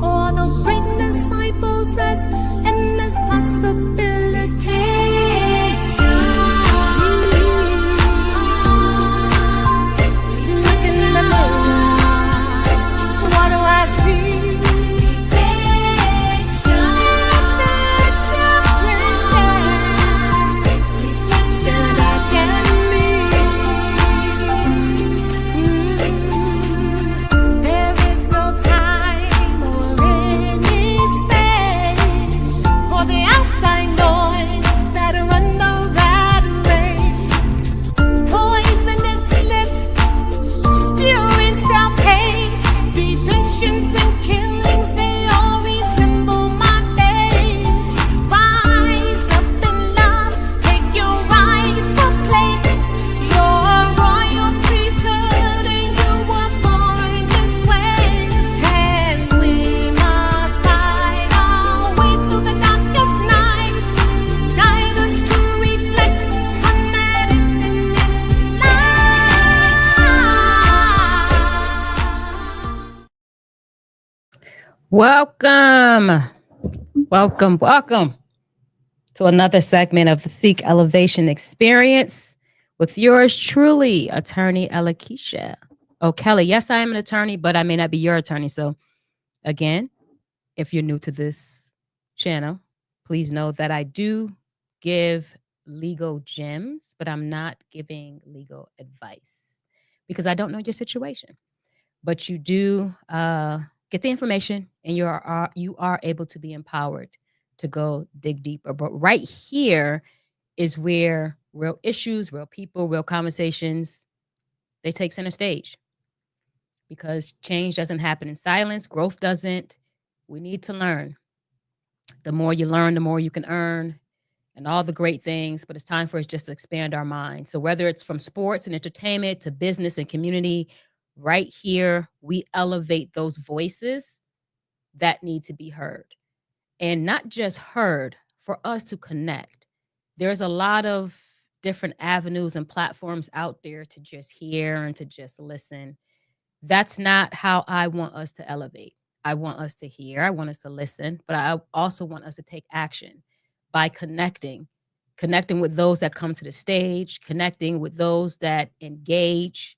or the great disciples as endless possibilities. Looking in the mirror, what do I see? Welcome to another segment of the Seek Elevation Experience with yours truly, attorney Alakisha O'Kelly. Yes, I am an attorney, but I may not be your attorney. So again, if you're new to this channel, please know that I do give legal gems, but I'm not giving legal advice because I don't know your situation. But you do get the information, and you are able to be empowered to go dig deeper. But right here is where real issues, real people, real conversations, they take center stage, because change doesn't happen in silence. Growth doesn't. We need to learn. The more you learn, the more you can earn, and all the great things. But it's time for us just to expand our minds. So whether it's from sports and entertainment to business and community, right here, we elevate those voices that need to be heard. And not just heard, for us to connect. There's a lot of different avenues and platforms out there to just hear and to just listen. That's not how I want us to elevate. I want us to hear, I want us to listen, but I also want us to take action by connecting with those that come to the stage, connecting with those that engage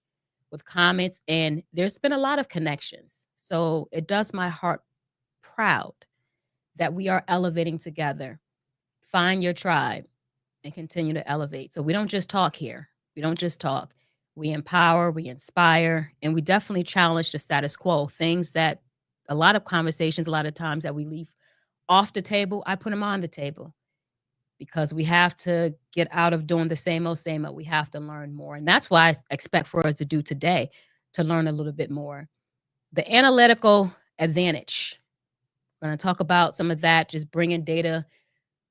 with comments. And there's been a lot of connections. So it does my heart proud that we are elevating together. Find your tribe and continue to elevate. So we don't just talk here. We don't just talk. We empower, we inspire, and we definitely challenge the status quo. Things that a lot of conversations, a lot of times that we leave off the table, I put them on the table, because we have to get out of doing the same old, same old. We have to learn more. And that's why I expect for us to do today, to learn a little bit more. The analytical advantage. We're going to talk about some of that, just bringing data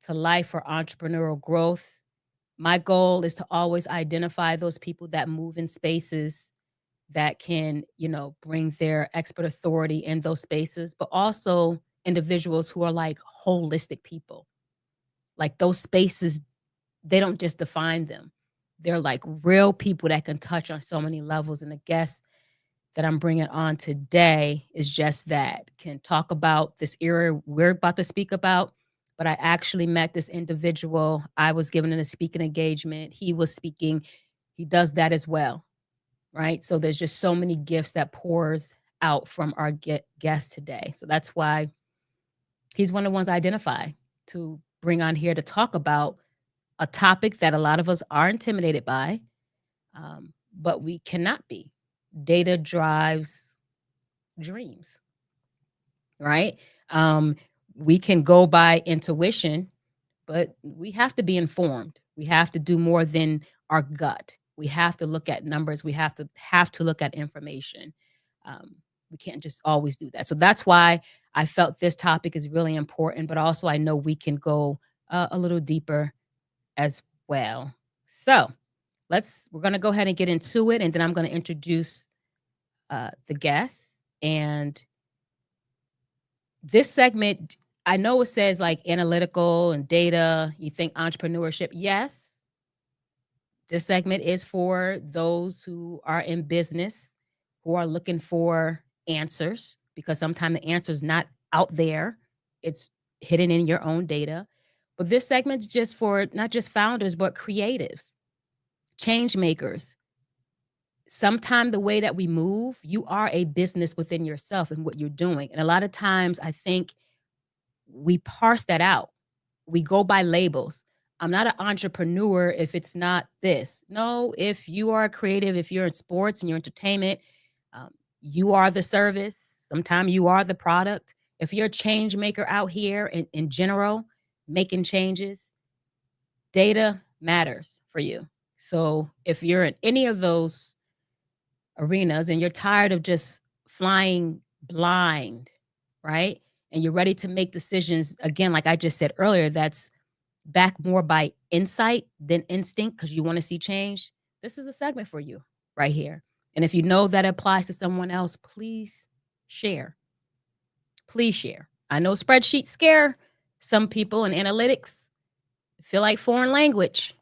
to life for entrepreneurial growth. My goal is to always identify those people that move in spaces that can, bring their expert authority in those spaces, but also individuals who are like holistic people. Like those spaces, they don't just define them. They're like real people that can touch on so many levels. And the guest that I'm bringing on today is just that, can talk about this era we're about to speak about. But I actually met this individual. I was given a speaking engagement. He was speaking. He does that as well, right? So there's just so many gifts that pours out from our guest today. So that's why he's one of the ones I identify to bring on here to talk about a topic that a lot of us are intimidated by, but we cannot be. Data drives dreams, right? We can go by intuition, but we have to be informed. We have to do more than our gut. We have to look at numbers. We have to look at information. We can't just always do that. So that's why I felt this topic is really important, but also I know we can go a little deeper as well. So we're going to go ahead and get into it, and then I'm going to introduce the guests. And this segment, I know it says like analytical and data, you think entrepreneurship. Yes, this segment is for those who are in business, who are looking for answers, because sometimes the answer is not out there. It's hidden in your own data. But this segment's just for not just founders, but creatives, change makers. Sometimes the way that we move, you are a business within yourself and what you're doing. And a lot of times I think we parse that out. We go by labels. I'm not an entrepreneur if it's not this. No, if you are a creative, if you're in sports and you're entertainment, um, you are the service. Sometimes you are the product. If you're a change maker out here in general, making changes, data matters for you. So if you're in any of those arenas and you're tired of just flying blind, right? And you're ready to make decisions, again, like I just said earlier, that's back more by insight than instinct because you want to see change, this is a segment for you right here. And if you know that applies to someone else, please share. Please share. I know spreadsheets scare some people in analytics, feel like foreign language.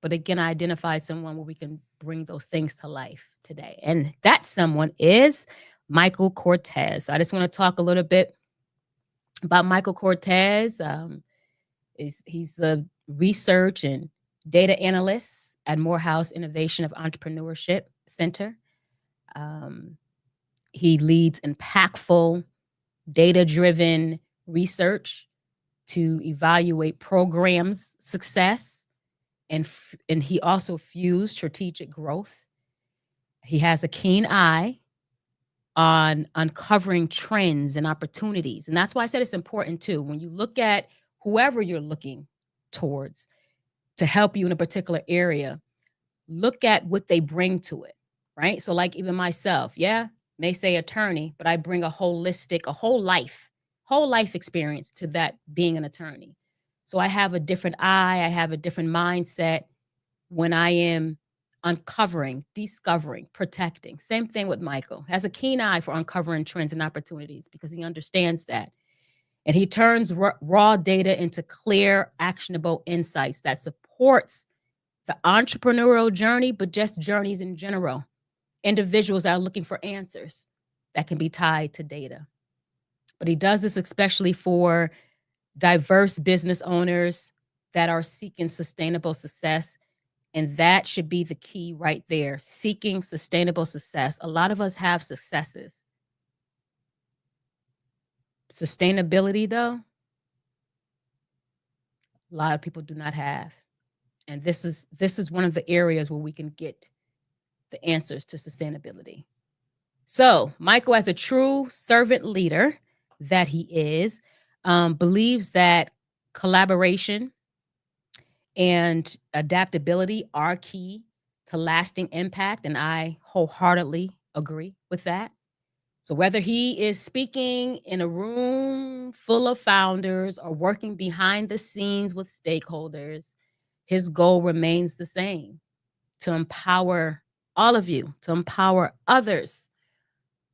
But again, I identified someone where we can bring those things to life today. And that someone is Michael Cortez. So I just want to talk a little bit about Michael Cortez. He's the research and data analyst at Morehouse Innovation of Entrepreneurship Center. Um, he leads impactful, data-driven research to evaluate programs' success, and he also fused strategic growth. He has a keen eye on uncovering trends and opportunities, and that's why I said it's important too. When you look at whoever you're looking towards to help you in a particular area, look at what they bring to it, right? So, like even myself, yeah, may say attorney, but I bring a holistic, a whole life experience to that being an attorney. So I have a different eye, I have a different mindset when I am uncovering, discovering, protecting. Same thing with Michael. Has a keen eye for uncovering trends and opportunities because he understands that. And he turns raw data into clear, actionable insights that supports the entrepreneurial journey, but just journeys in general. Individuals that are looking for answers that can be tied to data. But he does this especially for diverse business owners that are seeking sustainable success. And that should be the key right there, seeking sustainable success. A lot of us have successes. Sustainability, though, a lot of people do not have. And this is one of the areas where we can get the answers to sustainability. So, Michael, as a true servant leader that he is, believes that collaboration and adaptability are key to lasting impact. And I wholeheartedly agree with that. So, whether he is speaking in a room full of founders or working behind the scenes with stakeholders, his goal remains the same: to empower all of you, to empower others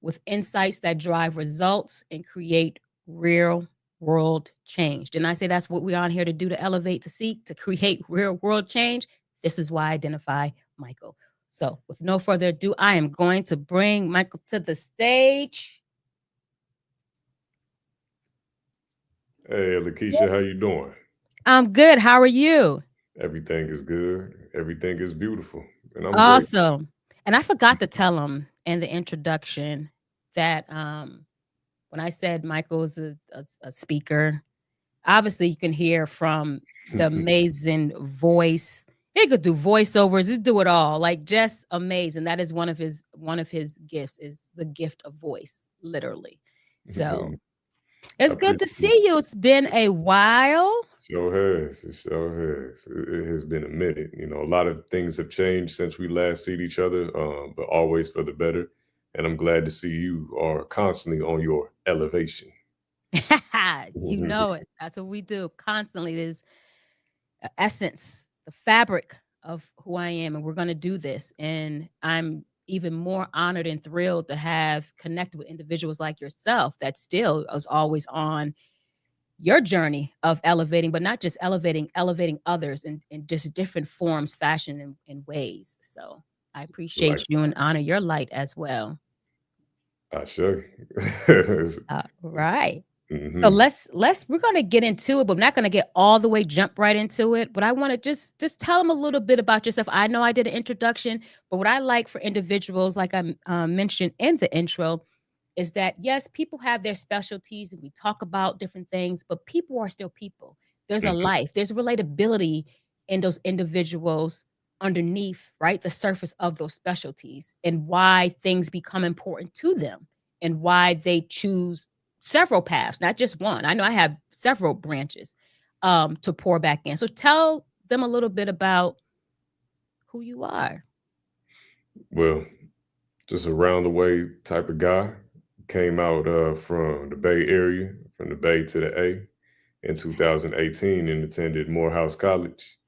with insights that drive results and create real world change. Didn't I say that's what we're on here to do, to elevate, to seek, to create real world change? This is why I identify Michael. So, with no further ado, I am going to bring Michael to the stage. Hey, Lakeisha, how you doing? I'm good. How are you? Everything is good. Everything is beautiful, and I'm great. Awesome. And I forgot to tell him in the introduction that when I said Michael's a speaker, obviously you can hear from the amazing voice. He could do voiceovers, he do it all. Like just amazing. That is one of his gifts, is the gift of voice, literally. So I it's good to appreciate see it. you. It's been a while. Sure has. It sure has. It has been a minute. A lot of things have changed since we last seen each other, but always for the better. And I'm glad to see you are constantly on your elevation. You know it. That's what we do constantly. It is essence, the fabric of who I am, and we're going to do this. And I'm even more honored and thrilled to have connected with individuals like yourself that still is always on your journey of elevating, but not just elevating others in just different forms, fashion, and ways. So I appreciate Like you and honor your light as well. I show you. Right. So Mhm. we're gonna get into it, but we're not gonna get all the way jump right into it. But I want to just tell them a little bit about yourself. I know I did an introduction, but what I like for individuals, like I mentioned in the intro, is that yes, people have their specialties and we talk about different things, but people are still people. There's a Mhm. life, there's relatability in those individuals underneath, right? The surface of those specialties and why things become important to them and why they choose several paths, not just one. I know I have several branches to pour back in. So tell them a little bit about who you are. Well, just a round the way type of guy. Came out from the Bay Area, from the Bay to the A in 2018 and attended Morehouse College.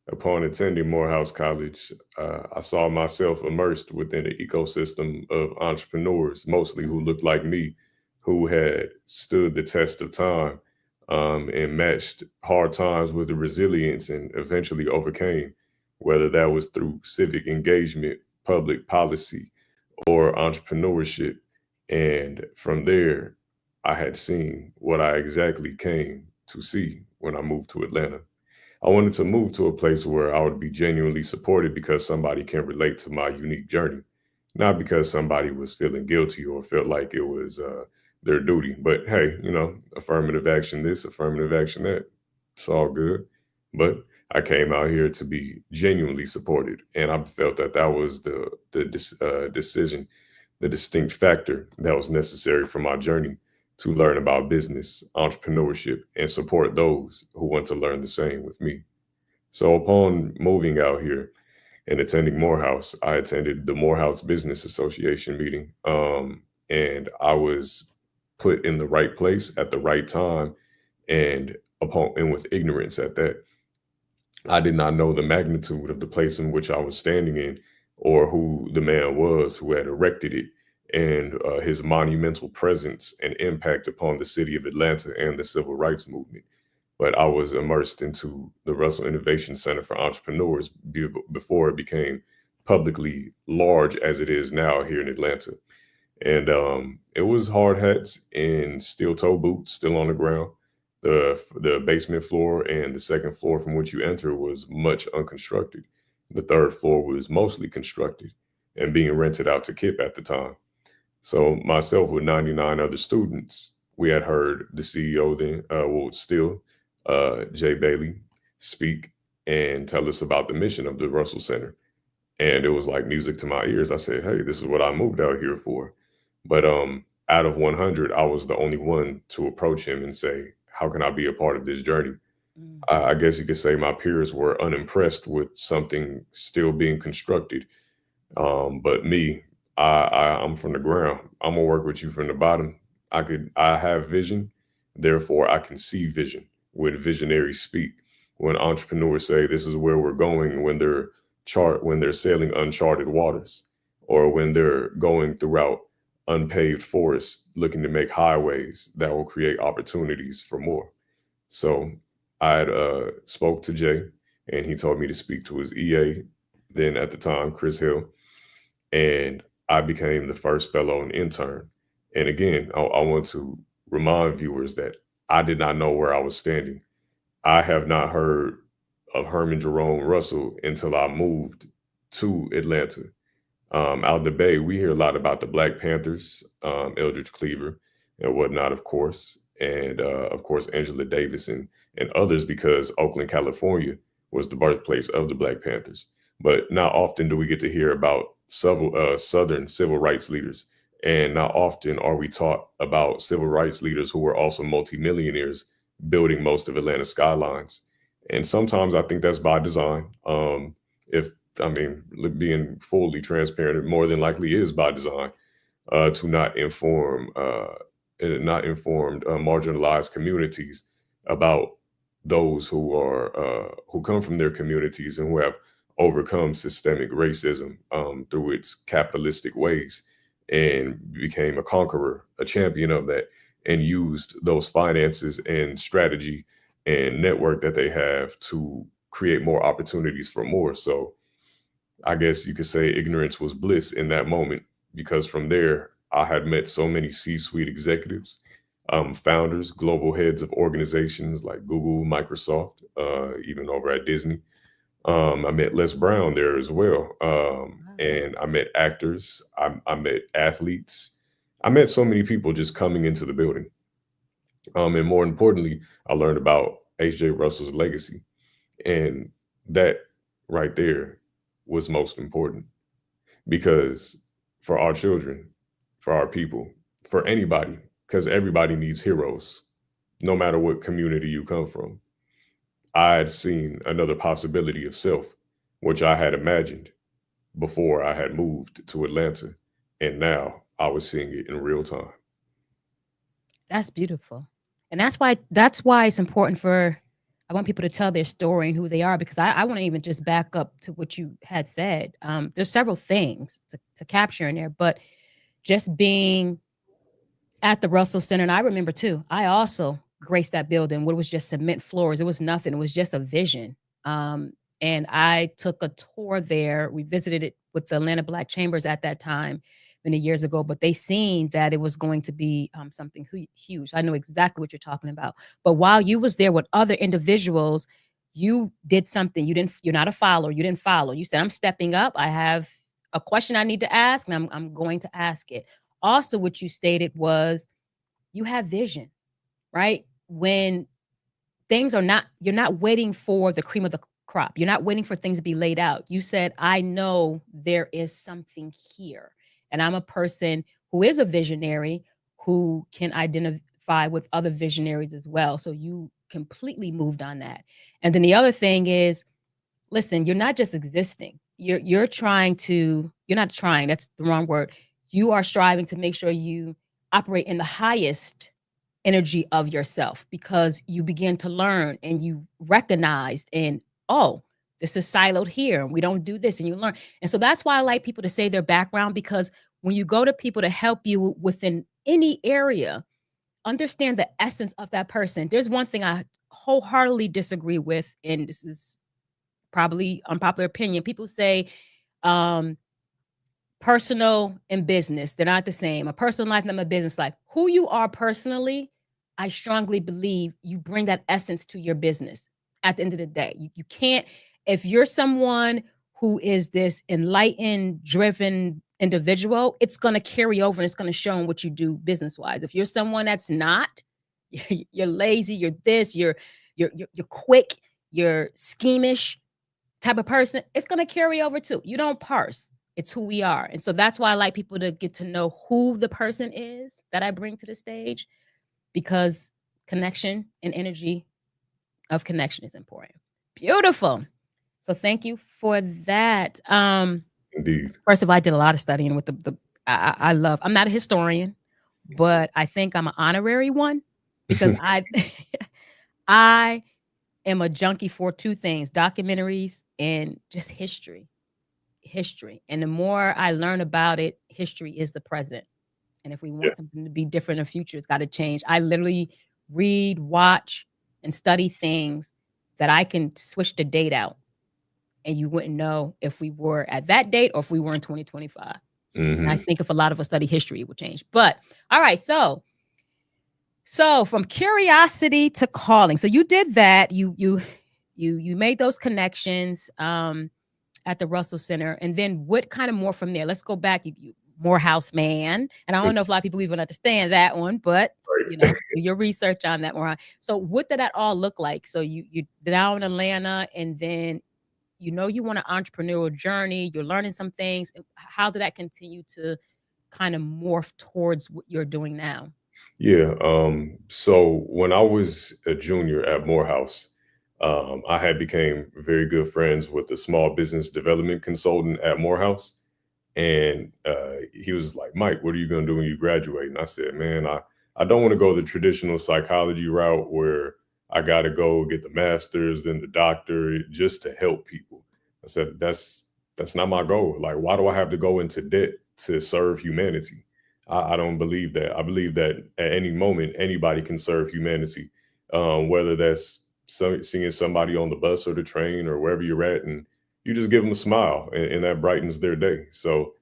Upon attending Morehouse College, I saw myself immersed within the ecosystem of entrepreneurs, mostly who looked like me, who had stood the test of time and matched hard times with the resilience and eventually overcame, whether that was through civic engagement, public policy, or entrepreneurship. And from there, I had seen what I exactly came to see when I moved to Atlanta. I wanted to move to a place where I would be genuinely supported because somebody can relate to my unique journey, not because somebody was feeling guilty or felt like it was their duty. But hey, affirmative action this, affirmative action that. It's all good. But I came out here to be genuinely supported, and I felt that that was the decision, the distinct factor that was necessary for my journey to learn about business, entrepreneurship, and support those who want to learn the same with me. So upon moving out here and attending Morehouse, I attended the Morehouse Business Association meeting. And I was put in the right place at the right time and with ignorance at that. I did not know the magnitude of the place in which I was standing in or who the man was who had erected it and his monumental presence and impact upon the city of Atlanta and the civil rights movement. But I was immersed into the Russell Innovation Center for Entrepreneurs before it became publicly large as it is now here in Atlanta. And it was hard hats and steel toe boots still on the ground. The basement floor and the second floor from which you enter was much unconstructed. The third floor was mostly constructed and being rented out to KIP at the time. So myself with 99 other students, we had heard the CEO then, Jay Bailey, speak and tell us about the mission of the Russell Center. And it was like music to my ears. I said, hey, this is what I moved out here for. But out of 100, I was the only one to approach him and say, how can I be a part of this journey? Mm. I guess you could say my peers were unimpressed with something still being constructed. But me, I'm from the ground. I'm gonna work with you from the bottom. I have vision, therefore I can see vision. When visionaries speak, when entrepreneurs say this is where we're going, when they're sailing uncharted waters, or when they're going throughout unpaved forests looking to make highways that will create opportunities for more. So I had spoke to Jay, and he told me to speak to his EA, then at the time Chris Hill, and I became the first fellow and intern. And again, I want to remind viewers that I did not know where I was standing. I have not heard of Herman Jerome Russell until I moved to Atlanta. Out in the Bay, we hear a lot about the Black Panthers, Eldridge Cleaver, and whatnot, of course, and of course Angela Davis and others, because Oakland, California, was the birthplace of the Black Panthers. But not often do we get to hear about several Southern civil rights leaders, and not often are we taught about civil rights leaders who were also multimillionaires building most of Atlanta's skylines. And sometimes I think that's by design. If I mean, being fully transparent, it more than likely is by design to not informed marginalized communities about those who come from their communities and who have overcome systemic racism through its capitalistic ways and became a conqueror, a champion of that, and used those finances and strategy and network that they have to create more opportunities for more. So I guess you could say ignorance was bliss in that moment, because from there I had met so many C-suite executives, founders, global heads of organizations like Google, Microsoft, even over at Disney. I met Les Brown there as well. And I met actors, I met athletes. I met so many people just coming into the building. And more importantly, I learned about H.J. Russell's legacy. And that right there was most important, because for our children, for our people, for anybody, because everybody needs heroes, no matter what community you come from. I had seen another possibility of self, which I had imagined before I had moved to Atlanta. And now I was seeing it in real time. That's beautiful. And that's why it's important for, I want people to tell their story and who they are, because I want to even just back up to what you had said. There's several things to capture in there, but just being at the Russell Center, and I remember too, I also graced that building where it was just cement floors. It was nothing. It was just a vision. And I took a tour there. We visited it with the Atlanta Black Chambers at that time, many years ago, but they seen that it was going to be something huge. I know exactly what you're talking about. But while you was there with other individuals, you did something. You're not a follower. You didn't follow. You said, I'm stepping up. I have a question I need to ask, and I'm going to ask it. Also, what you stated was you have vision, right? When things are not, you're not waiting for the cream of the crop. You're not waiting for things to be laid out. You said, I know there is something here. And I'm a person who is a visionary who can identify with other visionaries as well. So you completely moved on that. And then the other thing is, listen, you're not just existing. You're trying to, you're not trying, that's the wrong word. You are striving to make sure you operate in the highest energy of yourself, because you begin to learn and you recognize, and oh, this is siloed here and we don't do this, and you learn. And so that's why I like people to say their background, because when you go to people to help you within any area, understand the essence of that person. There's one thing I wholeheartedly disagree with, and this is probably unpopular opinion. People say personal and business, they're not the same. A personal life and a business life. Who you are personally, I strongly believe you bring that essence to your business at the end of the day. You can't, if you're someone who is this enlightened, driven individual, it's going to carry over and it's going to show in what you do business wise. If you're someone that's not, you're lazy, you're this, you're quick, you're schemish type of person, it's going to carry over too. You don't parse. It's who we are. And so that's why I like people to get to know who the person is that I bring to the stage, because connection and energy of connection is important. Beautiful. So thank you for that. Indeed. First of all, I did a lot of studying with I love, I'm not a historian, but I think I'm an honorary one, because I am a junkie for two things: documentaries and just history. And the more I learn about it, history is the present. And if we want something to be different in the future, it's got to change. I literally read, watch, and study things that I can switch the date out, and you wouldn't know if we were at that date or if we were in 2025. And I think if a lot of us study history, it would change. But all right, so from curiosity to calling. So you did that. You made those connections at the Russell Center, and then what kind of more from there? Let's go back. You Morehouse man, and I don't know if a lot of people even understand that one, but you know, do your research on that more. So what did that all look like? So you down in Atlanta, and then you know you want an entrepreneurial journey. You're learning some things. How did that continue to kind of morph towards what you're doing now? Yeah. So when I was a junior at Morehouse, I had became very good friends with the small business development consultant at Morehouse. And he was like, Mike, what are you going to do when you graduate? And I said, man, I don't want to go the traditional psychology route where I got to go get the master's, then the doctorate just to help people. I said, that's not my goal. Like, why do I have to go into debt to serve humanity? I don't believe that. I believe that at any moment, anybody can serve humanity, whether that's seeing somebody on the bus or the train or wherever you're at, and you just give them a smile, and that brightens their day. So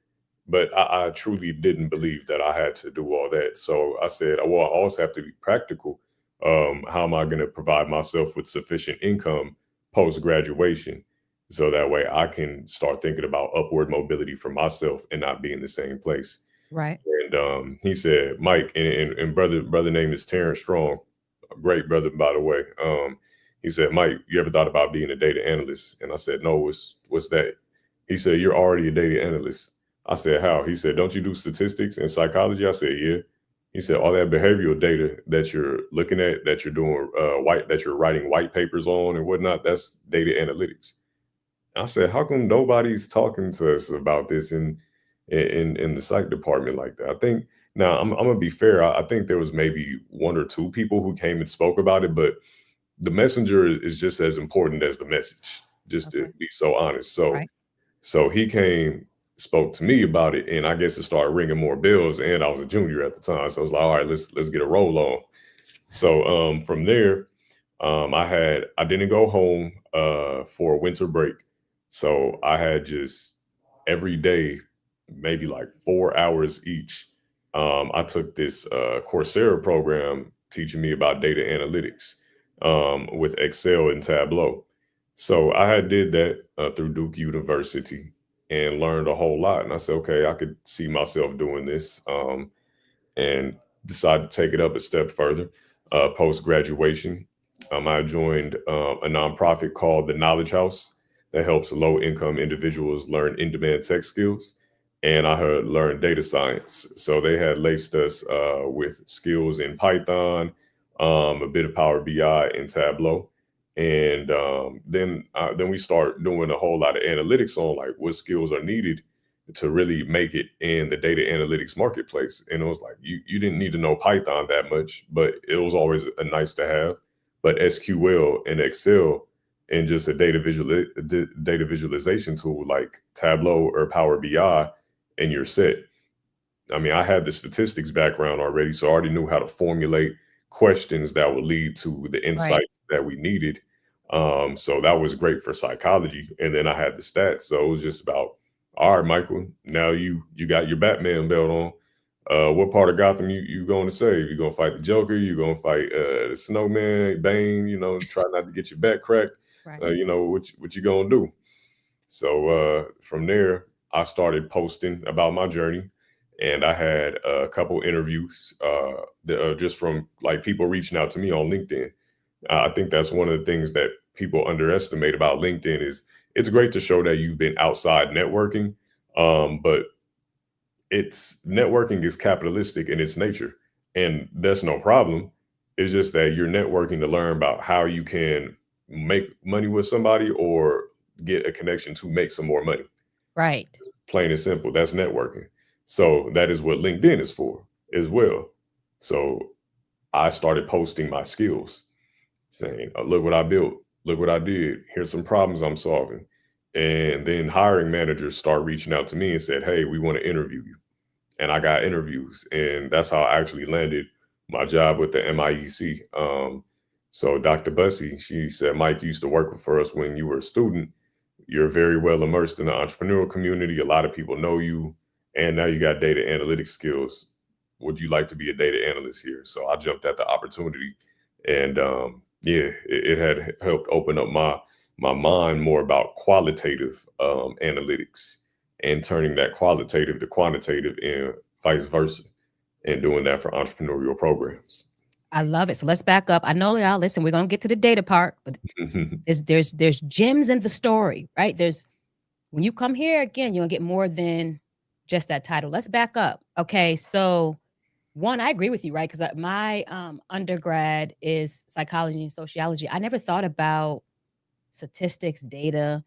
But I truly didn't believe that I had to do all that. So I said, well, I also have to be practical. How am I going to provide myself with sufficient income post graduation? So that way I can start thinking about upward mobility for myself and not be in the same place. Right. And he said, Mike, and brother name is Terrence Strong, a great brother, by the way. He said, Mike, you ever thought about being a data analyst? And I said, no, what's that? He said, you're already a data analyst. I said, how? He said, don't you do statistics and psychology? I said, yeah. He said, all that behavioral data that you're looking at, that you're doing that you're writing white papers on and whatnot, that's data analytics. I said, how come nobody's talking to us about this in the psych department like that? I think now I'm gonna be fair. I think there was maybe one or two people who came and spoke about it, but the messenger is just as important as the message, just to be so honest. So Right. so he came, spoke to me about it, and I guess it started ringing more bells. And I was a junior at the time, so I was like, all right, let's get a roll on. So from there, I didn't go home for winter break. So I had just every day, maybe like 4 hours each. I took this Coursera program teaching me about data analytics with Excel and Tableau. So I had did that through Duke University and learned a whole lot. And I said, okay, I could see myself doing this. And decided to take it up a step further post graduation. I joined a nonprofit called the Knowledge House that helps low income individuals learn in demand tech skills. And I had learned data science. So they had laced us with skills in Python, a bit of Power BI and Tableau. And then we start doing a whole lot of analytics on like what skills are needed to really make it in the data analytics marketplace. And it was like you didn't need to know Python that much, but it was always a nice to have. But SQL and Excel and just a data visualization tool like Tableau or Power BI, and you're set. I mean, I had the statistics background already, so I already knew how to formulate questions that would lead to the insights that we needed. So that was great for psychology. And then I had the stats. So it was just about, all right, Michael, now you got your Batman belt on. What part of Gotham you going to save? You gonna fight the Joker? You gonna fight the Snowman, Bane? You know, try not to get your back cracked. Right. You know what you gonna do? So from there, I started posting about my journey, and I had a couple interviews just from like people reaching out to me on LinkedIn. I think that's one of the things that people underestimate about LinkedIn is it's great to show that you've been outside networking, but it's networking is capitalistic in its nature, and that's no problem. It's just that you're networking to learn about how you can make money with somebody or get a connection to make some more money. Right. Plain and simple. That's networking. So that is what LinkedIn is for as well. So I started posting my skills, saying, look what I built, look what I did, here's some problems I'm solving. And then hiring managers start reaching out to me and said, hey, we want to interview you. And I got interviews, and that's how I actually landed my job with the MIEC. So Dr. Bussey, she said, Mike, you used to work for us when you were a student. You're very well immersed in the entrepreneurial community. A lot of people know you, and now you got data analytics skills. Would you like to be a data analyst here? So I jumped at the opportunity, and it had helped open up my mind more about qualitative analytics and turning that qualitative to quantitative and vice versa, and doing that for entrepreneurial programs. I love it. So let's back up. I know y'all listen, we're gonna get to the data part, but there's gems in the story, right? There's when you come here again, you're gonna get more than just that title. Let's back up. Okay, so one, I agree with you, right? Because my undergrad is psychology and sociology. I never thought about statistics, data.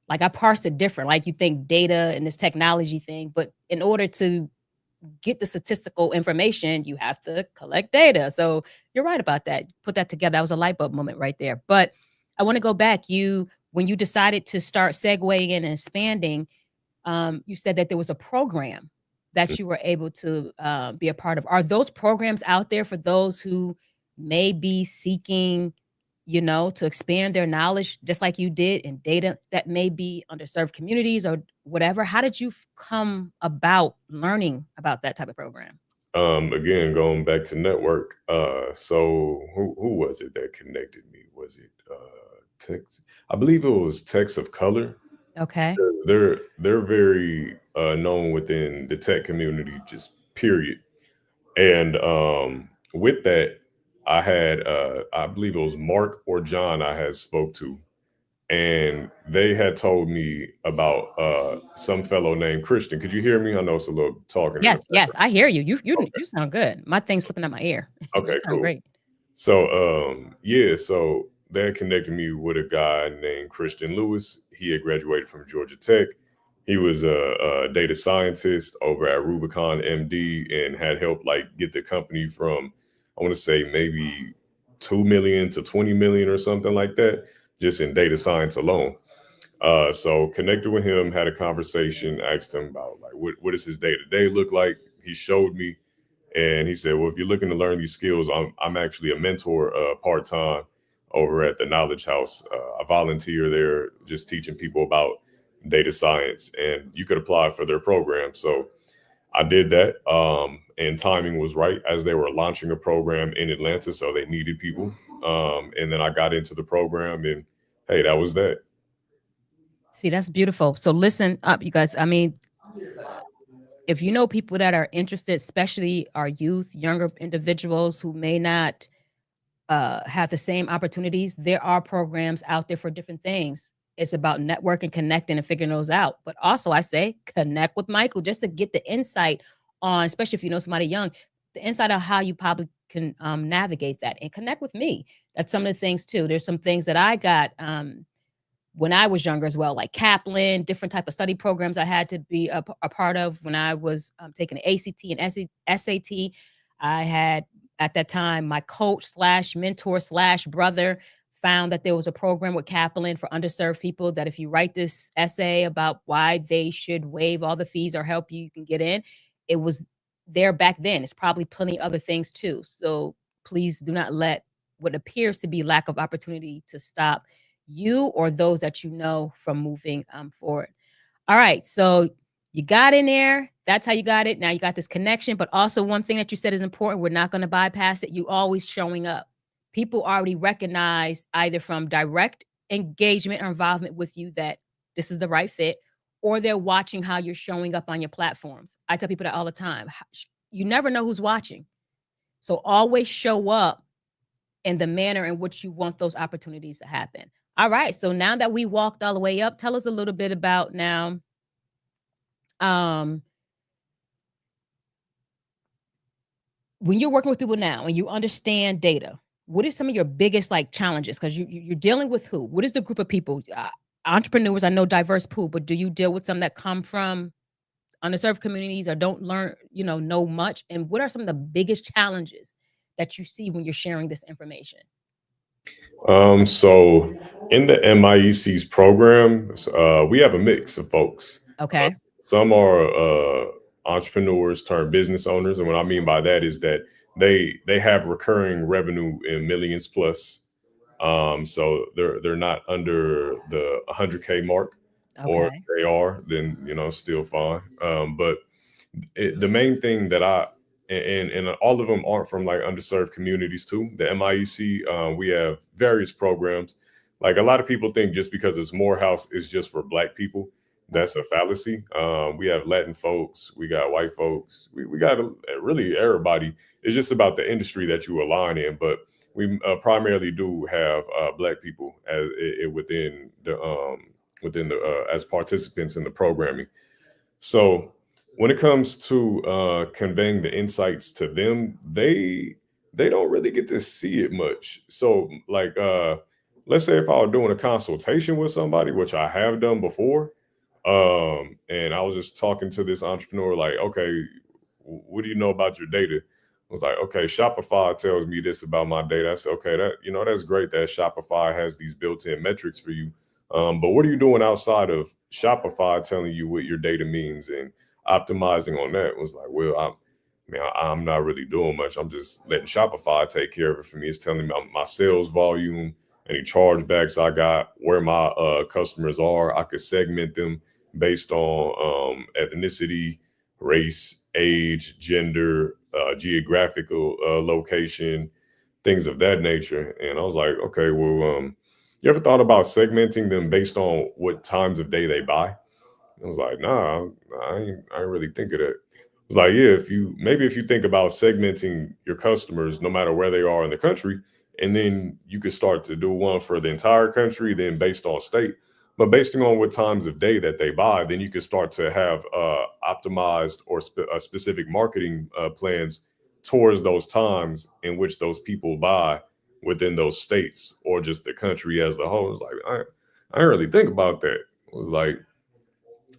Like I parsed it different. Like you think data and this technology thing, but in order to get the statistical information, you have to collect data. So you're right about that. Put that together. That was a light bulb moment right there. But I want to go back. When you decided to start segueing and expanding, you said that there was a program that you were able to be a part of. Are those programs out there for those who may be seeking to expand their knowledge, just like you did in data that may be underserved communities or whatever? How did you come about learning about that type of program? Again, going back to network. So who was it that connected me? Was it Tex? I believe it was Tex of Color. Okay. They're very known within the tech community, just period. And with that, I had I believe it was Mark or John I had spoke to, and they had told me about some fellow named Christian. Could you hear me? I know it's a little talking. Yes, yes, I hear you. Okay. You sound good. My thing's slipping out my ear. Okay, You sound cool. great. So yeah, so that connected me with a guy named Christian Lewis. He had graduated from Georgia Tech. He was a data scientist over at Rubicon MD and had helped like get the company from, I want to say maybe 2 million to 20 million or something like that, just in data science alone. So connected with him, had a conversation, asked him about like what does his day to day look like. He showed me, and he said, well, if you're looking to learn these skills, I'm actually a mentor part time over at the Knowledge House. I volunteer there, just teaching people about data science, and you could apply for their program. So I did that, and timing was right as they were launching a program in Atlanta, so they needed people. And then I got into the program, and hey, that was that. See, that's beautiful. So listen up, you guys. I mean, if you know people that are interested, especially our youth, younger individuals who may not have the same opportunities, there are programs out there for different things. It's about networking, connecting, and figuring those out. But also, I say connect with Michael just to get the insight on, especially if you know somebody young, the insight on how you probably can navigate that, and connect with me. That's some of the things too. There's some things that I got when I was younger as well, like Kaplan, different type of study programs I had to be a part of when I was taking the ACT and SAT. I had at that time my coach slash mentor slash brother found that there was a program with Kaplan for underserved people that if you write this essay about why they should waive all the fees or help you, you can get in. It was there back then. It's probably plenty other things too. So please do not let what appears to be lack of opportunity to stop you or those that you know from moving forward. All right. So you got in there. That's how you got it. Now you got this connection. But also, one thing that you said is important. We're not going to bypass it. You always showing up. People already recognize either from direct engagement or involvement with you that this is the right fit, or they're watching how you're showing up on your platforms. I tell people that all the time. You never know who's watching. So always show up in the manner in which you want those opportunities to happen. All right. So now that we walked all the way up, tell us a little bit about now. When you're working with people now and you understand data, what is some of your biggest like challenges? Because you're dealing with who? What is the group of people? Entrepreneurs, I know diverse pool, but do you deal with some that come from underserved communities or don't learn, know much? And what are some of the biggest challenges that you see when you're sharing this information? So in the MIEC's program, we have a mix of folks. Okay. Some are entrepreneurs turned business owners, and what I mean by that is that they have recurring revenue in millions plus. So they're not under the 100K mark, or if Okay. they are, then still fine. But the main thing that and all of them aren't from like underserved communities too. The MIEC, we have various programs. Like a lot of people think just because it's Morehouse is just for Black people. That's a fallacy. We have Latin folks, we got white folks, we got really everybody. It's just about the industry that you align in, but we primarily do have Black people as within the as participants in the programming. So when it comes to conveying the insights to them, they don't really get to see it much. So like let's say if I were doing a consultation with somebody, which I have done before, and I was just talking to this entrepreneur, like, okay, what do you know about your data? I was like, okay, Shopify tells me this about my data. I said, okay, that's great that Shopify has these built-in metrics for you. But what are you doing outside of Shopify telling you what your data means and optimizing on that? It was like, well, I'm not really doing much. I'm just letting Shopify take care of it for me. It's telling me my sales volume, any chargebacks I got, where my customers are. I could segment them based on ethnicity, race, age, gender, geographical location, things of that nature. And I was like, okay, well, you ever thought about segmenting them based on what times of day they buy? I was like, nah, I ain't really think of that. It's like, yeah, if you think about segmenting your customers, no matter where they are in the country, and then you could start to do one for the entire country, then based on state, but based on what times of day that they buy, then you could start to have optimized or specific marketing plans towards those times in which those people buy within those states or just the country as a whole. It's like I didn't really think about that. It was like,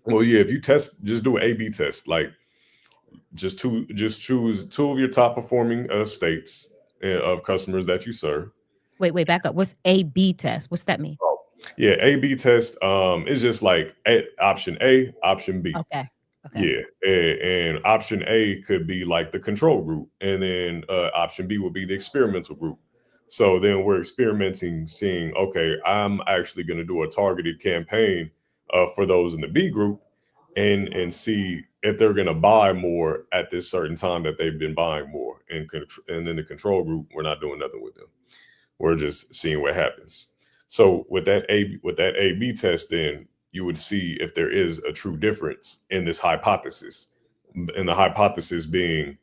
well, yeah, if you just do an A/B test, like just choose two of your top performing states of customers that you serve. Wait, back up. What's A/B test? What's that mean? Oh, yeah, A/B test is just like option A, option B. Okay. Yeah, and option A could be like the control group, and then option B would be the experimental group. So then we're experimenting, seeing, okay, I'm actually going to do a targeted campaign for those in the B group, and see if they're going to buy more at this certain time that they've been buying more. And then the control group, we're not doing nothing with them. We're just seeing what happens. So with that A/B test, then you would see if there is a true difference in this hypothesis. And the hypothesis being,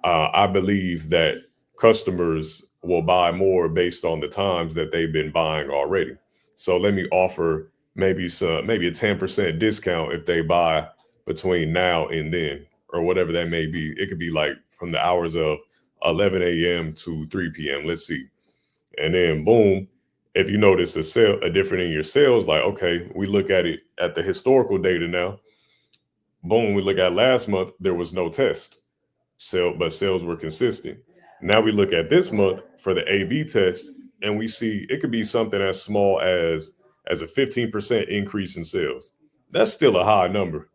I believe that customers will buy more based on the times that they've been buying already. So let me offer maybe a 10% discount if they buy between now and then, or whatever that may be. It could be like from the hours of 11 a.m. to 3 p.m. Let's see. And then boom, if you notice a different in your sales, like, okay, we look at it at the historical data now. Boom, we look at last month, there was no test. But sales were consistent. Now we look at this month for the A/B test, and we see it could be something as small as a 15% increase in sales. That's still a high number.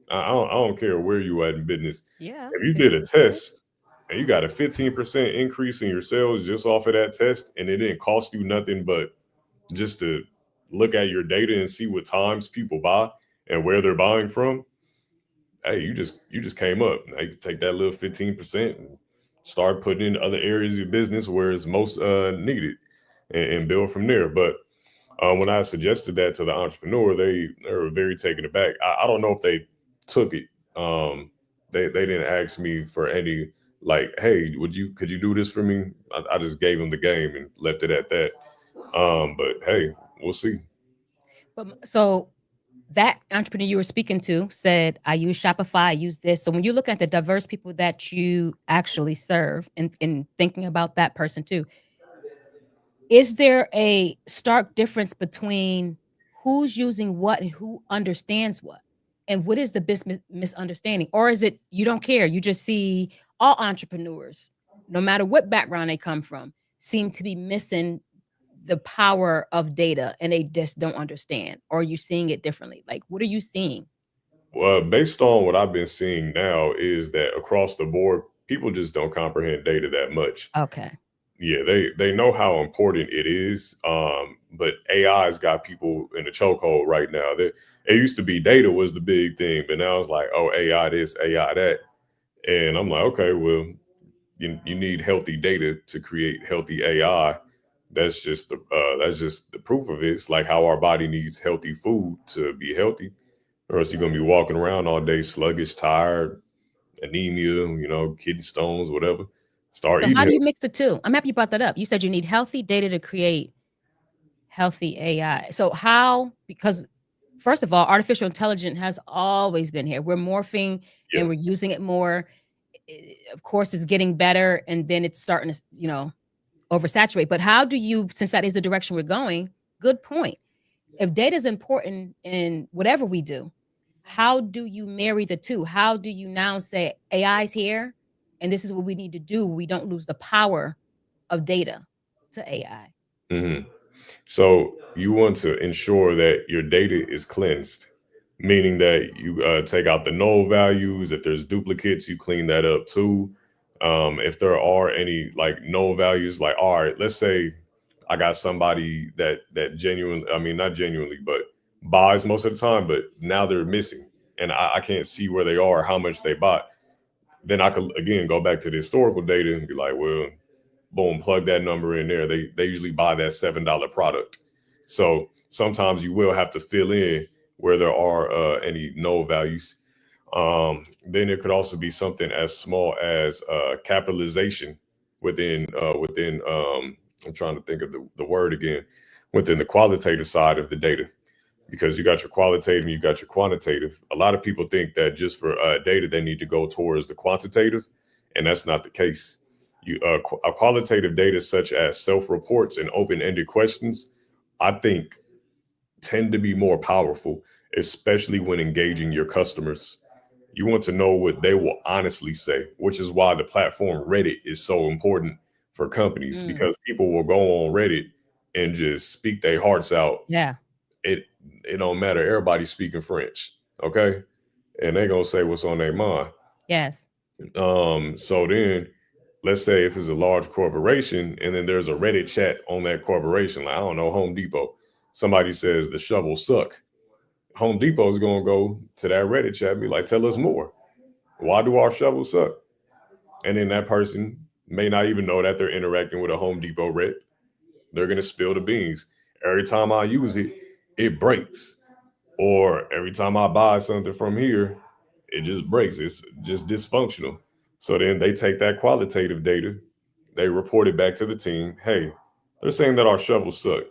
I don't care where you at in business. Yeah. If you did a test and you got a 15% increase in your sales just off of that test, and it didn't cost you nothing but just to look at your data and see what times people buy and where they're buying from, hey, you just came up. Now you can take that little 15% and start putting in other areas of your business where it's most needed, and build from there. But when I suggested that to the entrepreneur, they were very taken aback. I don't know if they took it. They didn't ask me for any, like, hey, could you do this for me? I just gave them the game and left it at that. But hey, we'll see. But so that entrepreneur you were speaking to said, I use Shopify, I use this. So when you look at the diverse people that you actually serve, and thinking about that person too, is there a stark difference between who's using what and who understands what? And what is the misunderstanding? Or is it you don't care? You just see all entrepreneurs, no matter what background they come from, seem to be missing the power of data and they just don't understand? Or are you seeing it differently? Like, what are you seeing? Well, based on what I've been seeing now is that across the board, people just don't comprehend data that much. Okay. Yeah, they know how important it is, but AI's got people in a chokehold right now. It used to be data was the big thing, but now it's like, oh, AI this, AI that. And I'm like, okay, well, you need healthy data to create healthy AI. That's just the proof of it. It's like how our body needs healthy food to be healthy, or else you're gonna be walking around all day sluggish, tired, anemia, kidney stones, whatever. Start So eating how do you healthy. mix the two? I'm happy you brought that up. You said you need healthy data to create healthy AI. So how, because first of all, artificial intelligence has always been here. We're morphing Yeah. and we're using it more. Of course, it's getting better, and then it's starting to, oversaturate. But how do you, since that is the direction we're going, good point. If data is important in whatever we do, how do you marry the two? How do you now say AI's here and this is what we need to do? We don't lose the power of data to AI. Mhm. So you want to ensure that your data is cleansed, meaning that you take out the null values. If there's duplicates, you clean that up too. If there are any like null values, like, all right, let's say I got somebody that genuinely, I mean, not genuinely, but buys most of the time, but now they're missing and I can't see where they are, how much they bought. Then I could, again, go back to the historical data and be like, well, boom, plug that number in there. They usually buy that $7 product. So sometimes you will have to fill in where there are any null values. Then it could also be something as small as capitalization within I'm trying to think of the word again, within the qualitative side of the data, because you got your qualitative and you got your quantitative. A lot of people think that just for data they need to go towards the quantitative, and that's not the case. A qualitative data such as self-reports and open-ended questions, I think, tend to be more powerful, especially when engaging your customers. You want to know what they will honestly say, which is why the platform Reddit is so important for companies, because people will go on Reddit and just speak their hearts out. Yeah. It don't matter. Everybody's speaking French, okay? And they gonna say what's on their mind. Yes. So then let's say if it's a large corporation and then there's a Reddit chat on that corporation, like, I don't know, Home Depot, somebody says the shovels suck. Home Depot is going to go to that Reddit chat and be like, tell us more. Why do our shovels suck? And then that person may not even know that they're interacting with a Home Depot rep. They're going to spill the beans. Every time I use it, it breaks. Or every time I buy something from here, it just breaks. It's just dysfunctional. So then they take that qualitative data, they report it back to the team. Hey, they're saying that our shovels suck.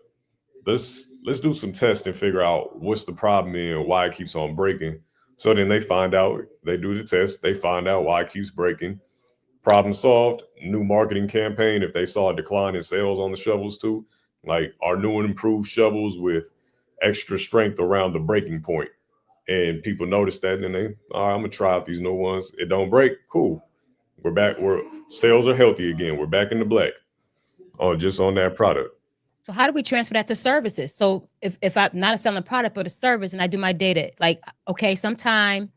Let's do some tests and figure out what's the problem and why it keeps on breaking. So then they find out, they do the test, they find out why it keeps breaking. Problem solved, new marketing campaign. If they saw a decline in sales on the shovels too, like our new and improved shovels with extra strength around the breaking point. And people notice that and then they, all right, I'm gonna try out these new ones. It don't break, cool. We're back, sales are healthy again. We're back in the black just on that product. So how do we transfer that to services? So if I'm not selling a product, but a service and I do my data, like, okay, sometime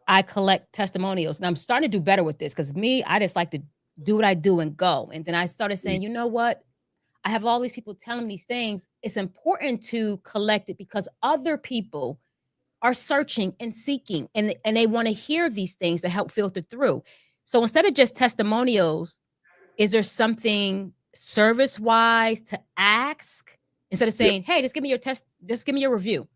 I collect testimonials and I'm starting to do better with this because I just like to do what I do and go. And then I started saying, you know what? I have all these people telling me these things. It's important to collect it because other people are searching and seeking and they want to hear these things to help filter through. So instead of just testimonials, is there something service wise to ask instead of saying, hey, just give me your test, just give me your review?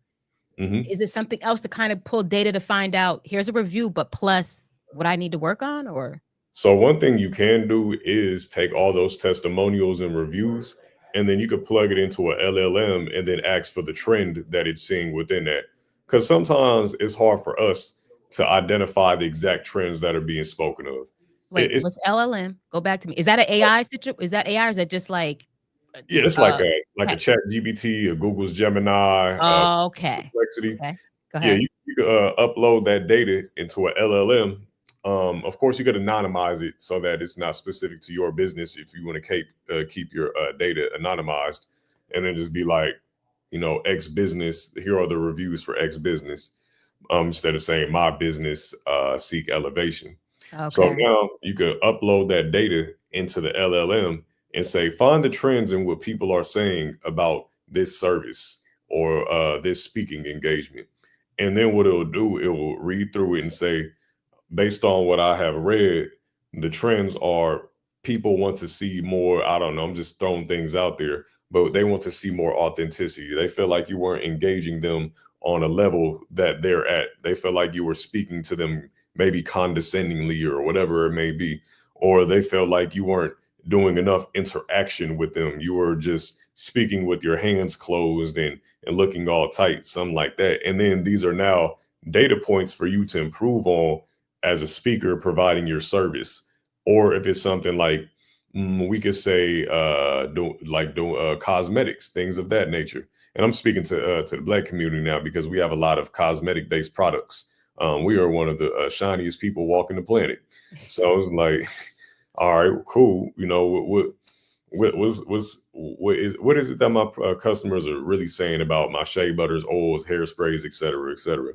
Is it something else to kind of pull data to find out here's a review, but plus what I need to work on? Or so one thing you can do is take all those testimonials and reviews, and then you could plug it into an LLM and then ask for the trend that it's seeing within that. Because sometimes it's hard for us to identify the exact trends that are being spoken of. wait, what's LLM? Go back to me. Is that an AI situation? Is that AI or is that just like it's like a Chat GPT, a Google's Gemini, okay. Complexity. Okay. Go ahead. Yeah, you could upload that data into an LLM. Of course, you could anonymize it so that it's not specific to your business if you want to keep your data anonymized, and then just be like, X business, here are the reviews for X business, instead of saying my business seek elevation. Okay. So now you could upload that data into the LLM and say, find the trends in what people are saying about this service or this speaking engagement. And then what it'll do, it will read through it and say, based on what I have read, the trends are people want to see more. I don't know, I'm just throwing things out there, but they want to see more authenticity. They feel like you weren't engaging them on a level that they're at. They feel like you were speaking to them maybe condescendingly or whatever it may be, or they felt like you weren't doing enough interaction with them. You were just speaking with your hands closed and looking all tight, something like that. And then these are now data points for you to improve on as a speaker providing your service. Or if it's something like, we could say cosmetics, things of that nature. And I'm speaking to the Black community now because we have a lot of cosmetic based products. We are one of the shiniest people walking the planet. So it's like, all right, cool. What is it that my customers are really saying about my shea butters, oils, hairsprays, et cetera, et cetera?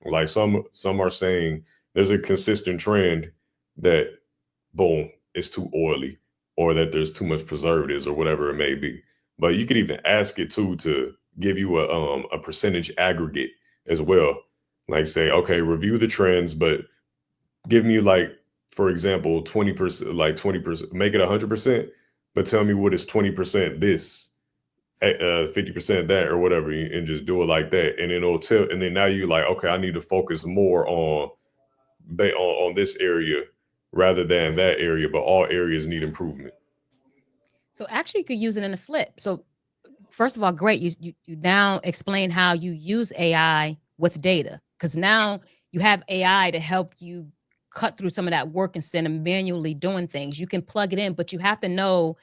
Like some are saying there's a consistent trend that, boom, it's too oily, or that there's too much preservatives or whatever it may be. But you could even ask it too to give you a percentage aggregate as well. Like say, okay, review the trends, but give me like, for example, 20%, like 20%, make it 100%, but tell me what is 20% this, 50% that, or whatever, and just do it like that. And then it'll tell, and then now you're like, okay, I need to focus more on this area rather than that area, but all areas need improvement. So actually, you could use it in a flip. So first of all, great. You now explain how you use AI with data, because now you have AI to help you cut through some of that work instead of manually doing things. You can plug it in, but you have to know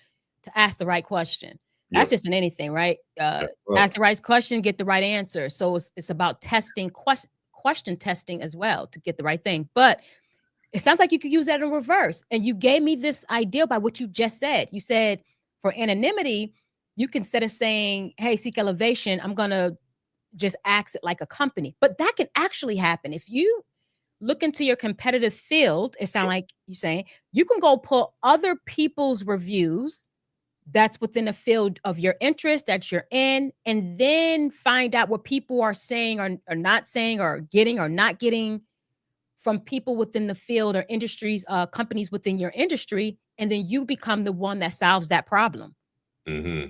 to ask the right question. That's Yep. just in anything, right? Right. Ask the right question, get the right answer. So it's about testing, question testing as well to get the right thing. But it sounds like you could use that in reverse. And you gave me this idea by what you just said. You said for anonymity, you can, instead of saying, hey, seek elevation, I'm going to just ask it like a company. But that can actually happen. If you look into your competitive field, it sounds like you're saying, you can go pull other people's reviews that's within the field of your interest that you're in, and then find out what people are saying or not saying or getting or not getting from people within the field or industries, companies within your industry, and then you become the one that solves that problem. Mm-hmm.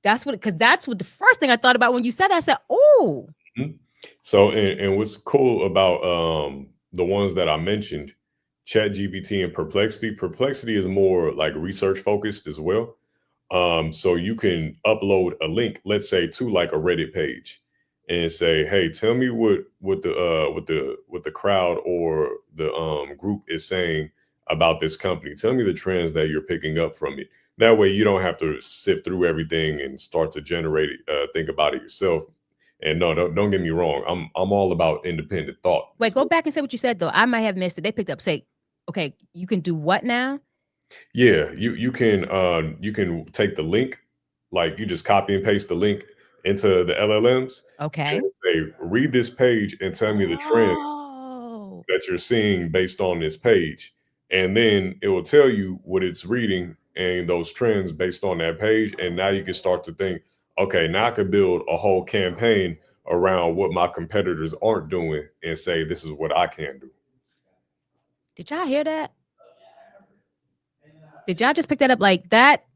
That's what the first thing I thought about when you said that. I said, oh. Mm-hmm. So, and what's cool about the ones that I mentioned, ChatGPT and Perplexity. Perplexity is more like research focused as well. So you can upload a link, let's say, to like a Reddit page, and say, "Hey, tell me what the crowd or the group is saying about this company. Tell me the trends that you're picking up from it." That way, you don't have to sift through everything and start to generate think about it yourself. And no, don't get me wrong. I'm all about independent thought. Wait, go back and say what you said though. I might have missed it. They picked up. Say, okay, you can do what now? Yeah, you can take the link, like you just copy and paste the link into the LLMs Okay. and say, read this page and tell me the trends Oh, that you're seeing based on this page. And then it will tell you what it's reading and those trends based on that page. And now you can start to think, okay, now I can build a whole campaign around what my competitors aren't doing and say, this is what I can do. did y'all hear that? Did y'all just pick that up like that?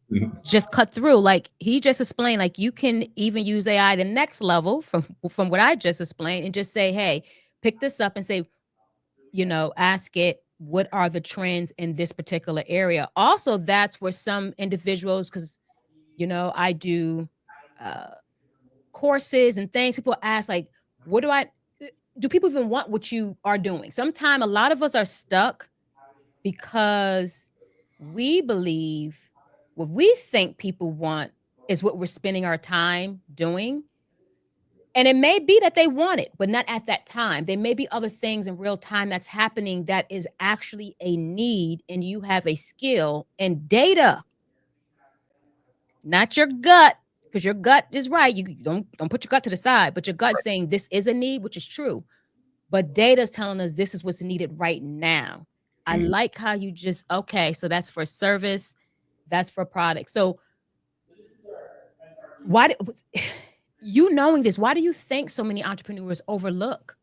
Just cut through. Like he just explained, like you can even use AI the next level from what I just explained and just say, hey, pick this up and say, ask it, what are the trends in this particular area? Also, that's where some individuals, because I do courses and things, people ask, like, what do people even want what you are doing? Sometimes a lot of us are stuck because we believe what we think people want is what we're spending our time doing. And it may be that they want it, but not at that time. There may be other things in real time that's happening that is actually a need, and you have a skill and data, not your gut, because your gut is right. You don't put your gut to the side, but your gut saying this is a need, which is true. But data is telling us this is what's needed right now. I like how you just, okay, so that's for service, that's for product. So why you knowing this, why do you think so many entrepreneurs overlook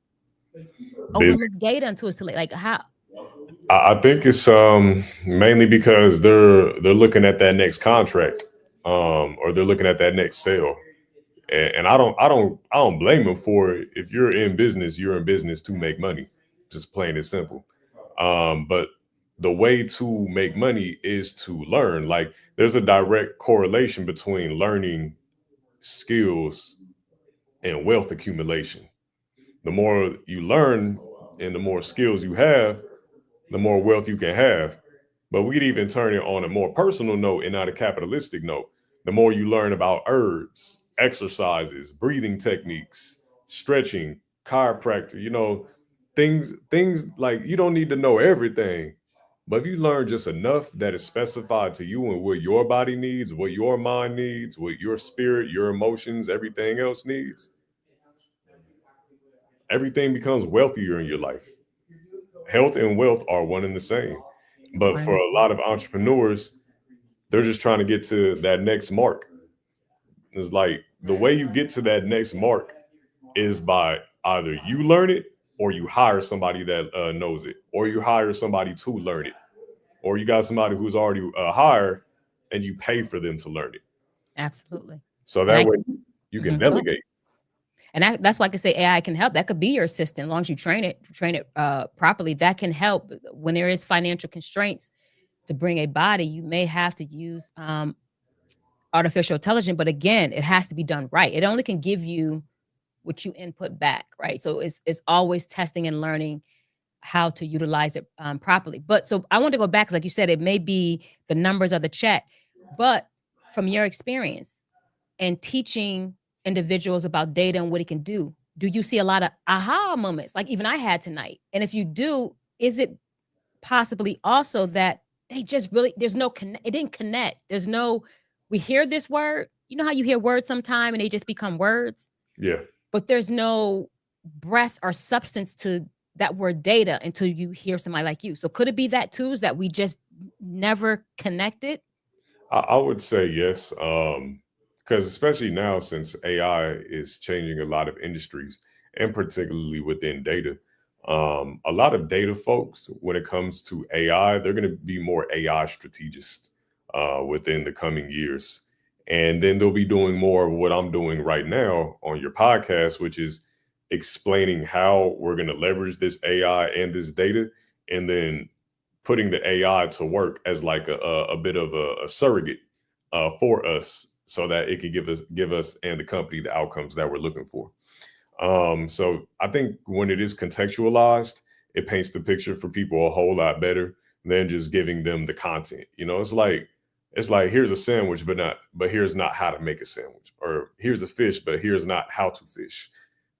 data until it's too late? Like how? I think it's mainly because they're looking at that next contract, or they're looking at that next sale, and I don't blame them for it. If you're in business, you're in business to make money, just plain and simple. But the way to make money is to learn. Like there's a direct correlation between learning skills and wealth accumulation. The more you learn and the more skills you have, the more wealth you can have. But we could even turn it on a more personal note and not a capitalistic note. The more you learn about herbs, exercises, breathing techniques, stretching, chiropractor, things like you don't need to know everything. But if you learn just enough that is specified to you and what your body needs, what your mind needs, what your spirit, your emotions, everything else needs, everything becomes wealthier in your life. Health and wealth are one and the same. But for a lot of entrepreneurs, They're just trying to get to that next mark. It's like the way you get to that next mark is by either you learn it or you hire somebody that knows it, or you hire somebody to learn it, or you got somebody who's already hired and you pay for them to learn it. Absolutely. So that way you can Go ahead. delegate. And that's why I could say AI can help. That could be your assistant, as long as you train it properly. That can help when there is financial constraints to bring a body. You may have to use artificial intelligence, but again, it has to be done right. It only can give you what you input back, right? So it's always testing and learning how to utilize it properly. But so I want to go back because, like you said, it may be the numbers of the check, but from your experience and teaching individuals about data and what it can do you see a lot of aha moments like even I had tonight? And if you do, is it possibly also that they just really, there's no it didn't connect. There's no, we hear this word, you know how you hear words sometime and they just become words? Yeah. But there's no breath or substance to that word data until you hear somebody like you. So could it be that too, is that we just never connected? I would say yes. Because especially now, since AI is changing a lot of industries, and particularly within data, a lot of data folks, when it comes to AI, they're going to be more AI strategists within the coming years. And then they'll be doing more of what I'm doing right now on your podcast, which is explaining how we're going to leverage this AI and this data, and then putting the AI to work as like a bit of a surrogate for us, so that it could give us and the company the outcomes that we're looking for. So I think when it is contextualized, it paints the picture for people a whole lot better than just giving them the content. You know, it's like here's a sandwich, but here's not how to make a sandwich, or here's a fish, but here's not how to fish.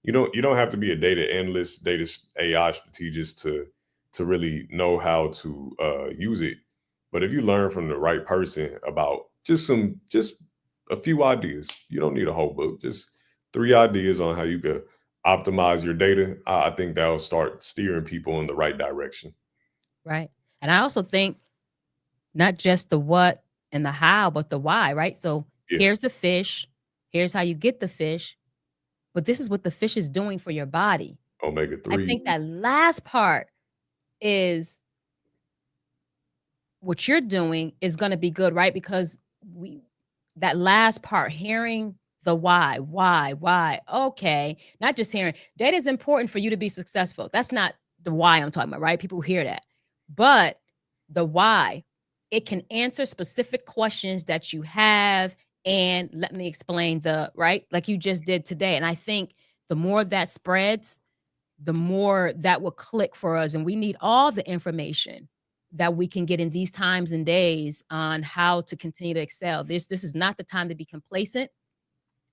You don't have to be a data analyst, data AI strategist to really know how to use it. But if you learn from the right person about just a few ideas, you don't need a whole book, just 3 ideas on how you could optimize your data, I think that'll start steering people in the right direction. Right. And I also think not just the what and the how, but the why, right? So here's the fish, here's how you get the fish, but this is what the fish is doing for your body. Omega-3. I think that last part is what you're doing is going to be good, right? Because that last part, hearing the why. Okay. Not just hearing data is important for you to be successful. That's not the why I'm talking about, right? People hear that. But the why, it can answer specific questions that you have. And let me explain right? Like you just did today. And I think the more that spreads, the more that will click for us. And we need all the information that we can get in these times and days on how to continue to excel. This is not the time to be complacent,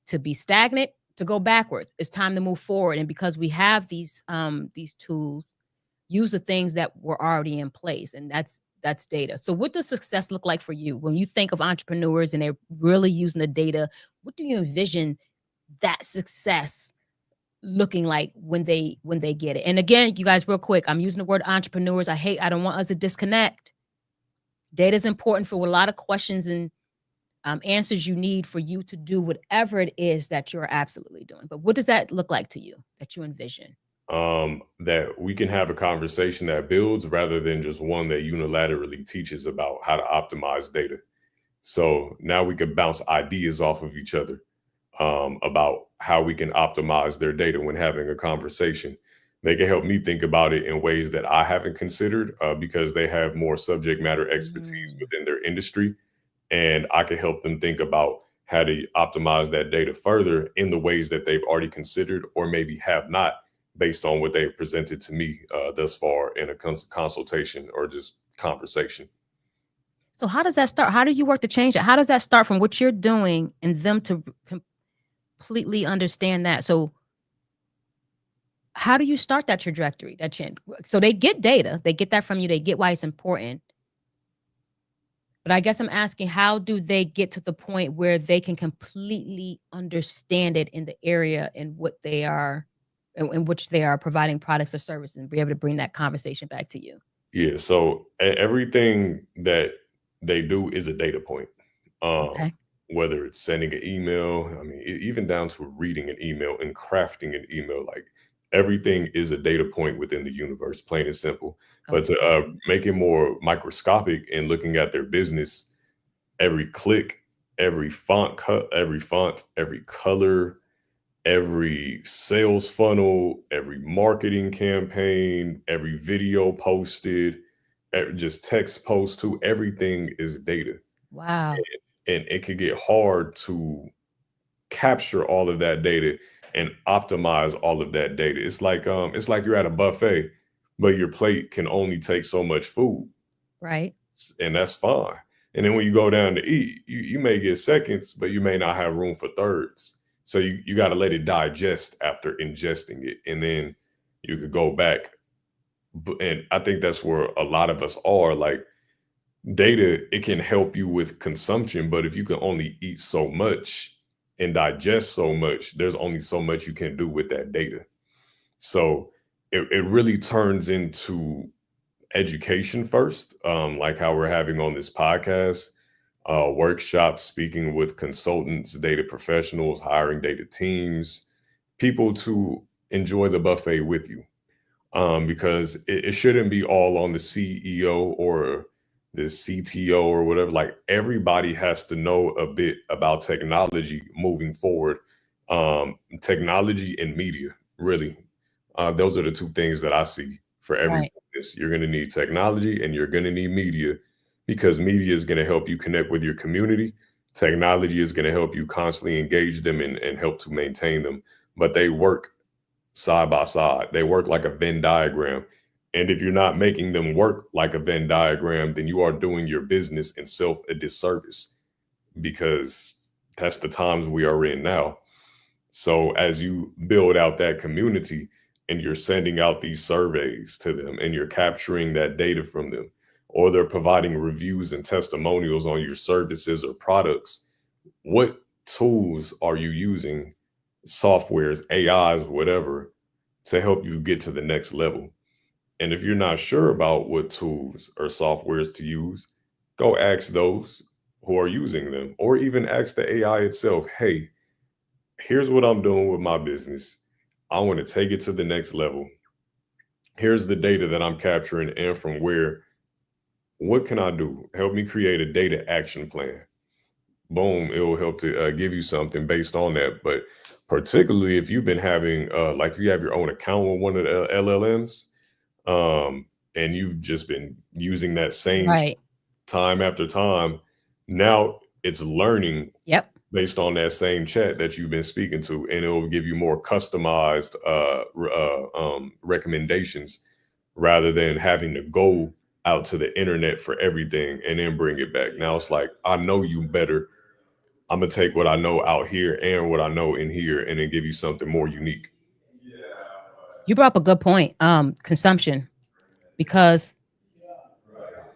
to be stagnant, to go backwards. It's time to move forward. And because we have these tools, use the things that were already in place. And that's data. So what does success look like for you? When you think of entrepreneurs and they're really using the data, what do you envision that success looking like when they get it? And again, you guys, real quick, I'm using the word entrepreneurs. I don't want us to disconnect. Data is important for a lot of questions and answers you need for you to do whatever it is that you're absolutely doing. But what does that look like to you that you envision? That we can have a conversation that builds rather than just one that unilaterally teaches about how to optimize data. So now we can bounce ideas off of each other about how we can optimize their data when having a conversation. They can help me think about it in ways that I haven't considered because they have more subject matter expertise within their industry. And I can help them think about how to optimize that data further in the ways that they've already considered or maybe have not, based on what they've presented to me thus far in a consultation or just conversation. So how does that start? How do you work to change it? How does that start from what you're doing and them to completely understand that? So how do you start that trajectory, that change? So they get data, they get that from you, they get why it's important. But I guess I'm asking, how do they get to the point where they can completely understand it in the area in what they are, in which they are providing products or services, and be able to bring that conversation back to you? Yeah. So everything that they do is a data point. Okay. Whether it's sending an email, I mean, even down to reading an email and crafting an email, like everything is a data point within the universe, plain and simple. But to Okay. make it more microscopic and looking at their business, every click, every font cut, every font, every color, every sales funnel, every marketing campaign, every video posted, just text post to everything is data. Wow. And it could get hard to capture all of that data and optimize all of that data. It's like you're at a buffet, but your plate can only take so much food, Right. and that's fine. And then when you go down to eat, you may get seconds, but you may not have room for thirds. So you got to let it digest after ingesting it, and then you could go back. And I think that's where a lot of us are. Like data, it can help you with consumption, but if you can only eat so much and digest so much, there's only so much you can do with that data. So it really turns into education first, like how we're having on this podcast, workshops, speaking with consultants, data professionals, hiring data teams, people to enjoy the buffet with you. Because it shouldn't be all on the CEO or the CTO or whatever. Like everybody has to know a bit about technology moving forward. Technology and media, really. Those are the two things that I see for every Right. business. You're going to need technology and you're going to need media, because media is going to help you connect with your community. Technology is going to help you constantly engage them and help to maintain them. But they work side by side. They work like a Venn diagram. And if you're not making them work like a Venn diagram, then you are doing your business and self a disservice, because that's the times we are in now. So as you build out that community and you're sending out these surveys to them and you're capturing that data from them, or they're providing reviews and testimonials on your services or products, what tools are you using, softwares, AIs, whatever, to help you get to the next level? And if you're not sure about what tools or softwares to use, go ask those who are using them, or even ask the AI itself, hey, here's what I'm doing with my business. I want to take it to the next level. Here's the data that I'm capturing and from where. What can I do? Help me create a data action plan. Boom, it will help to give you something based on that. But particularly if you've been having, like if you have your own account with one of the LLMs, and you've just been using that same Right. time after time, now it's learning Yep. based on that same chat that you've been speaking to, and it will give you more customized recommendations rather than having to go out to the internet for everything and then bring it back. Now it's like, I know you better. I'm gonna take what I know out here and what I know in here, and then give you something more unique. You brought up a good point. Consumption, because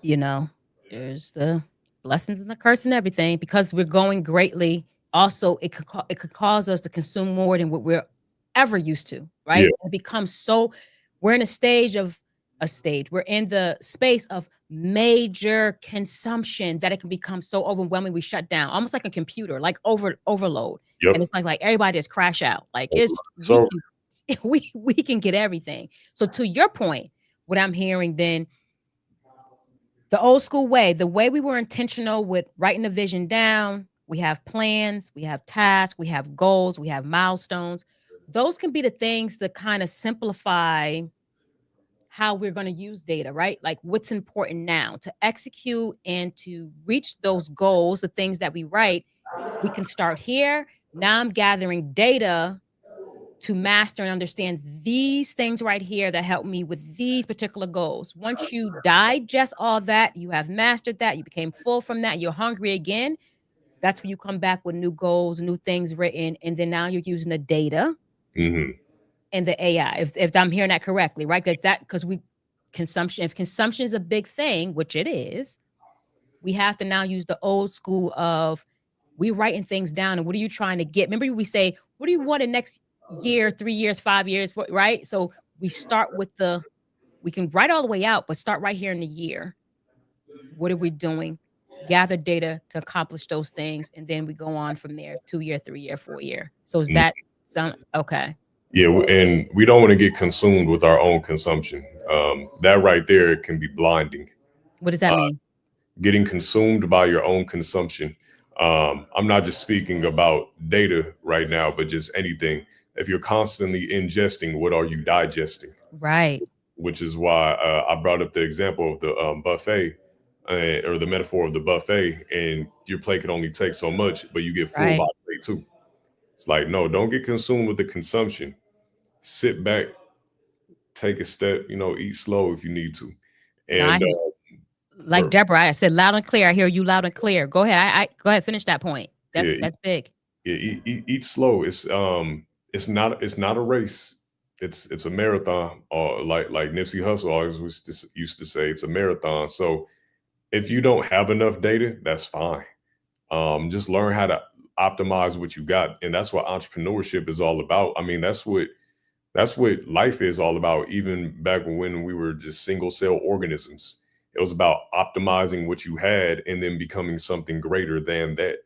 you know, there's the blessings and the curse and everything. Because we're going greatly, also it could cause us to consume more than what we're ever used to, Yeah. right? It becomes so, we're in a stage. We're in the space of major consumption that it can become so overwhelming we shut down, almost like a computer, like overload. Yep. And it's like everybody just crash out. Like it's we So can we can get everything. So to your point, what I'm hearing then, the old school way, the way we were intentional with writing the vision down, we have plans, we have tasks, we have goals, we have milestones. Those can be the things that kind of simplify how we're going to use data, right? Like what's important now to execute and to reach those goals, the things that we write. We can start here. Now I'm gathering data to master and understand these things right here that help me with these particular goals. Once you digest all that, you have mastered that, you became full from that, you're hungry again. That's when you come back with new goals, new things written, and then now you're using the data mhm. and the AI. If I'm hearing that correctly, right? Because we consumption, if consumption is a big thing, which it is, we have to now use the old school of we writing things down and what are you trying to get? Remember, we say, what do you want in next year, 3 years, 5 years, right? So we start with we can write all the way out, but start right here in the year. What are we doing? gather data to accomplish those things, and then we go on from there, 2 year, 3 year, 4 year. So is Mm, that sound okay? yeah, and we don't want to get consumed with our own consumption. That right there can be blinding. What does that mean? Getting consumed by your own consumption. I'm not just speaking about data right now, but just anything. If you're constantly ingesting, what are you digesting? Right, Which is why I brought up the example of the buffet, or the metaphor of the buffet, and your plate can only take so much, but you get full by right. the plate too. It's like, no, don't get consumed with the consumption. Sit back, take a step, eat slow if you need to. No, I And hear, like for Deborah, I said loud and clear. I hear you loud and clear. Go ahead. I go ahead. Finish that point. yeah, That's big. yeah, eat slow. It's not a race. It's a marathon. Or like Nipsey Hussle always used to say, it's a marathon. So if you don't have enough data, that's fine. Just learn how to optimize what you got, and that's what entrepreneurship is all about. I mean, that's what life is all about. Even back when we were just single cell organisms, it was about optimizing what you had and then becoming something greater than that.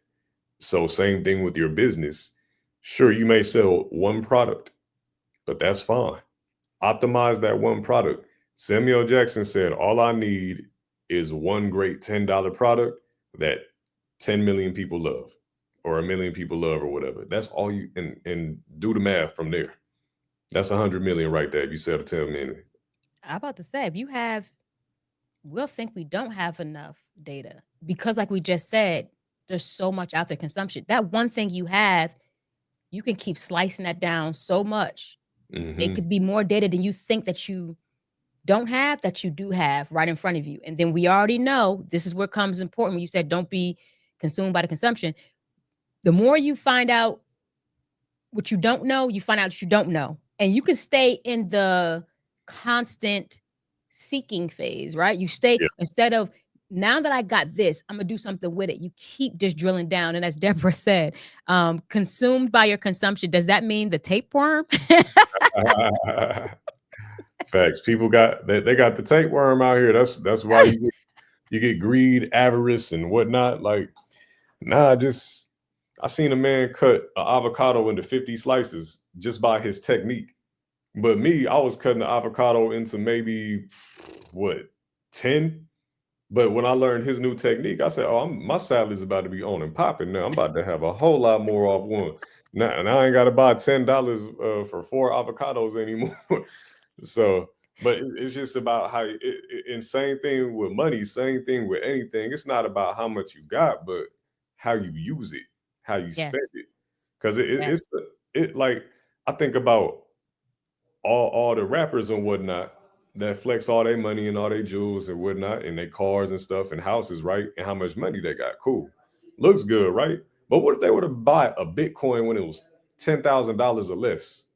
So same thing with your business. Sure, you may sell one product, but that's fine. Optimize that one product. Samuel Jackson said, all I need is one great $10 product that 10 million people love, or a million people love, or whatever. That's all you, and do the math from there. That's 100 million right there. If you sell the 10 million. I'm about to say, if you have, we'll think we don't have enough data because, like we just said, there's so much out there consumption. That one thing you have, you can keep slicing that down so much. It Hmm. could be more data than you think that you don't have, that you do have right in front of you. And then we already know this is where comes important when you said don't be consumed by the consumption. The more you find out what you don't know, you find out what you don't know. And you can stay in the constant seeking phase, right? You stay, Yeah. instead of, now that I got this, I'm gonna do something with it. You keep just drilling down. And as Deborah said, consumed by your consumption. Does that mean the tapeworm? Facts. People they got the tapeworm out here. That's why you get greed, avarice, and whatnot. Like, nah, just I seen a man cut an avocado into 50 slices just by his technique. But me, I was cutting the avocado into maybe what, 10. But when I learned his new technique, I said, "Oh, my salad's about to be on and popping now. I'm about to have a whole lot more off one. Now I ain't got to buy $10 for 4 avocados anymore." So, but it's just about how. And same thing with money. Same thing with anything. It's not about how much you got, but how you use it, how you spend Yes. it. Because Yes. it like, I think about all the rappers and whatnot that flex all their money and all their jewels and whatnot and their cars and stuff and houses, right? And how much money they got. Cool. Looks good, right? But what if they were to buy a Bitcoin when it was $10,000 or less?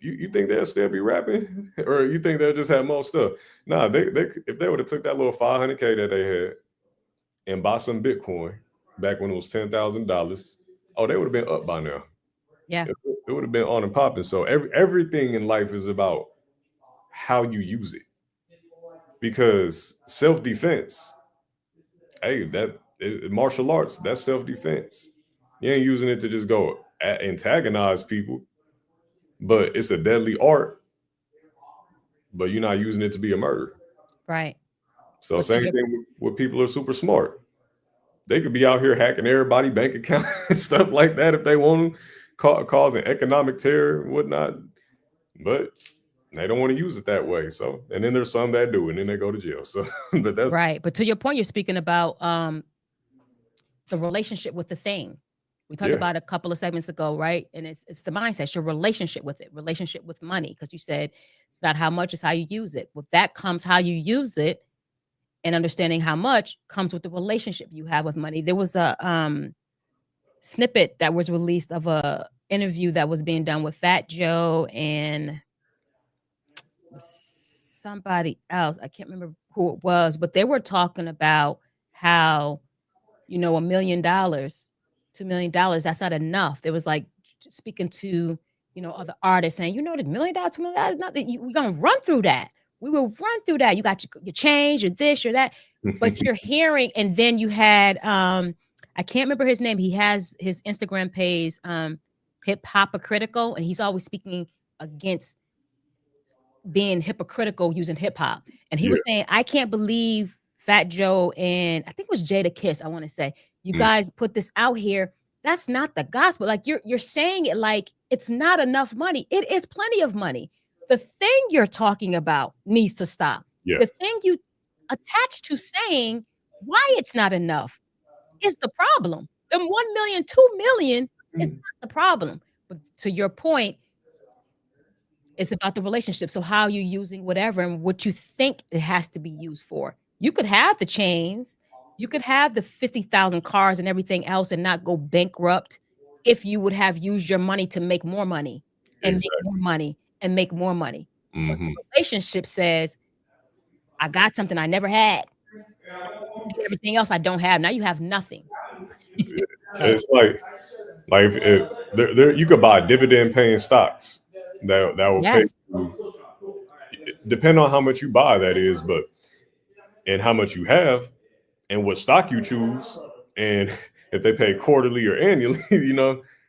You think they'll still be rapping? Or you think they'll just have more stuff? Nah, they if they would have took that little 500K that they had and bought some Bitcoin back when it was $10,000, oh, they would have been up by now. Yeah. It would have been on and popping. So everything in life is about how you use it, because self-defense, hey, that is martial arts. That's self-defense. You ain't using it to just go antagonize people, but it's a deadly art, but you're not using it to be a murderer. Right. So But to same your, thing with people who are super smart. They could be out here hacking everybody bank account and stuff like that if they want to, causing economic terror and whatnot, but they don't want to use it that way. So, and then there's some that do, and then they go to jail. So, but that's, right. But to your point, you're speaking about the relationship with the thing. We talked yeah. about a couple of segments ago, right? And it's the mindset, it's your relationship with it, relationship with money. Because you said it's not how much, it's how you use it. With that comes how you use it, and understanding how much comes with the relationship you have with money. There was a snippet that was released of a interview that was being done with Fat Joe and somebody else. I can't remember who it was, but they were talking about how, $1 million, $2 million, that's not enough. There was like speaking to, other artists saying, the $1 million, $2 million, nothing. We're gonna run through that. We will run through that. You got your change, your this, your that. but you're hearing, and then you had I can't remember his name. He has his Instagram page, hip hypocritical, and he's always speaking against being hypocritical using hip hop. And he Yeah. was saying, I can't believe Fat Joe and I think it was Jada Kiss, I want to say, you guys put this out here. That's not the gospel. Like you're saying it like it's not enough money. It is plenty of money. The thing you're talking about needs to stop. Yeah. The thing you attach to saying why it's not enough is the problem. The 1 million, 2 million is not the problem. But to your point, it's about the relationship. So how you using whatever and what you think it has to be used for. You could have the chains, you could have the 50,000 cars and everything else and not go bankrupt if you would have used your money to make more money and Exactly. make more money and make more money. But Mhm. the relationship says, I got something I never had. Everything else I don't have. Now you have nothing. So, It's like if there you could buy dividend paying stocks that will pay yes. you, depending on how much you buy, that is, but and how much you have and what stock you choose, and if they pay quarterly or annually,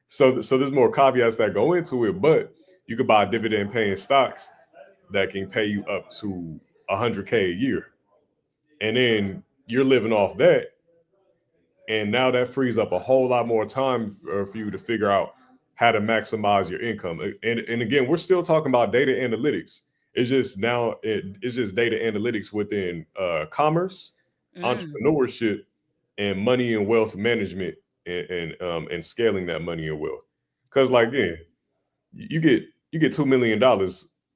so there's more caveats that go into it, but you could buy dividend paying stocks that can pay you up to 100K a year, and then you're living off that. And now that frees up a whole lot more time for you to figure out how to maximize your income. And again, we're still talking about data analytics. It's just now it's just data analytics within commerce, entrepreneurship, and money and wealth management, and scaling that money and wealth. Because like you get $2 million.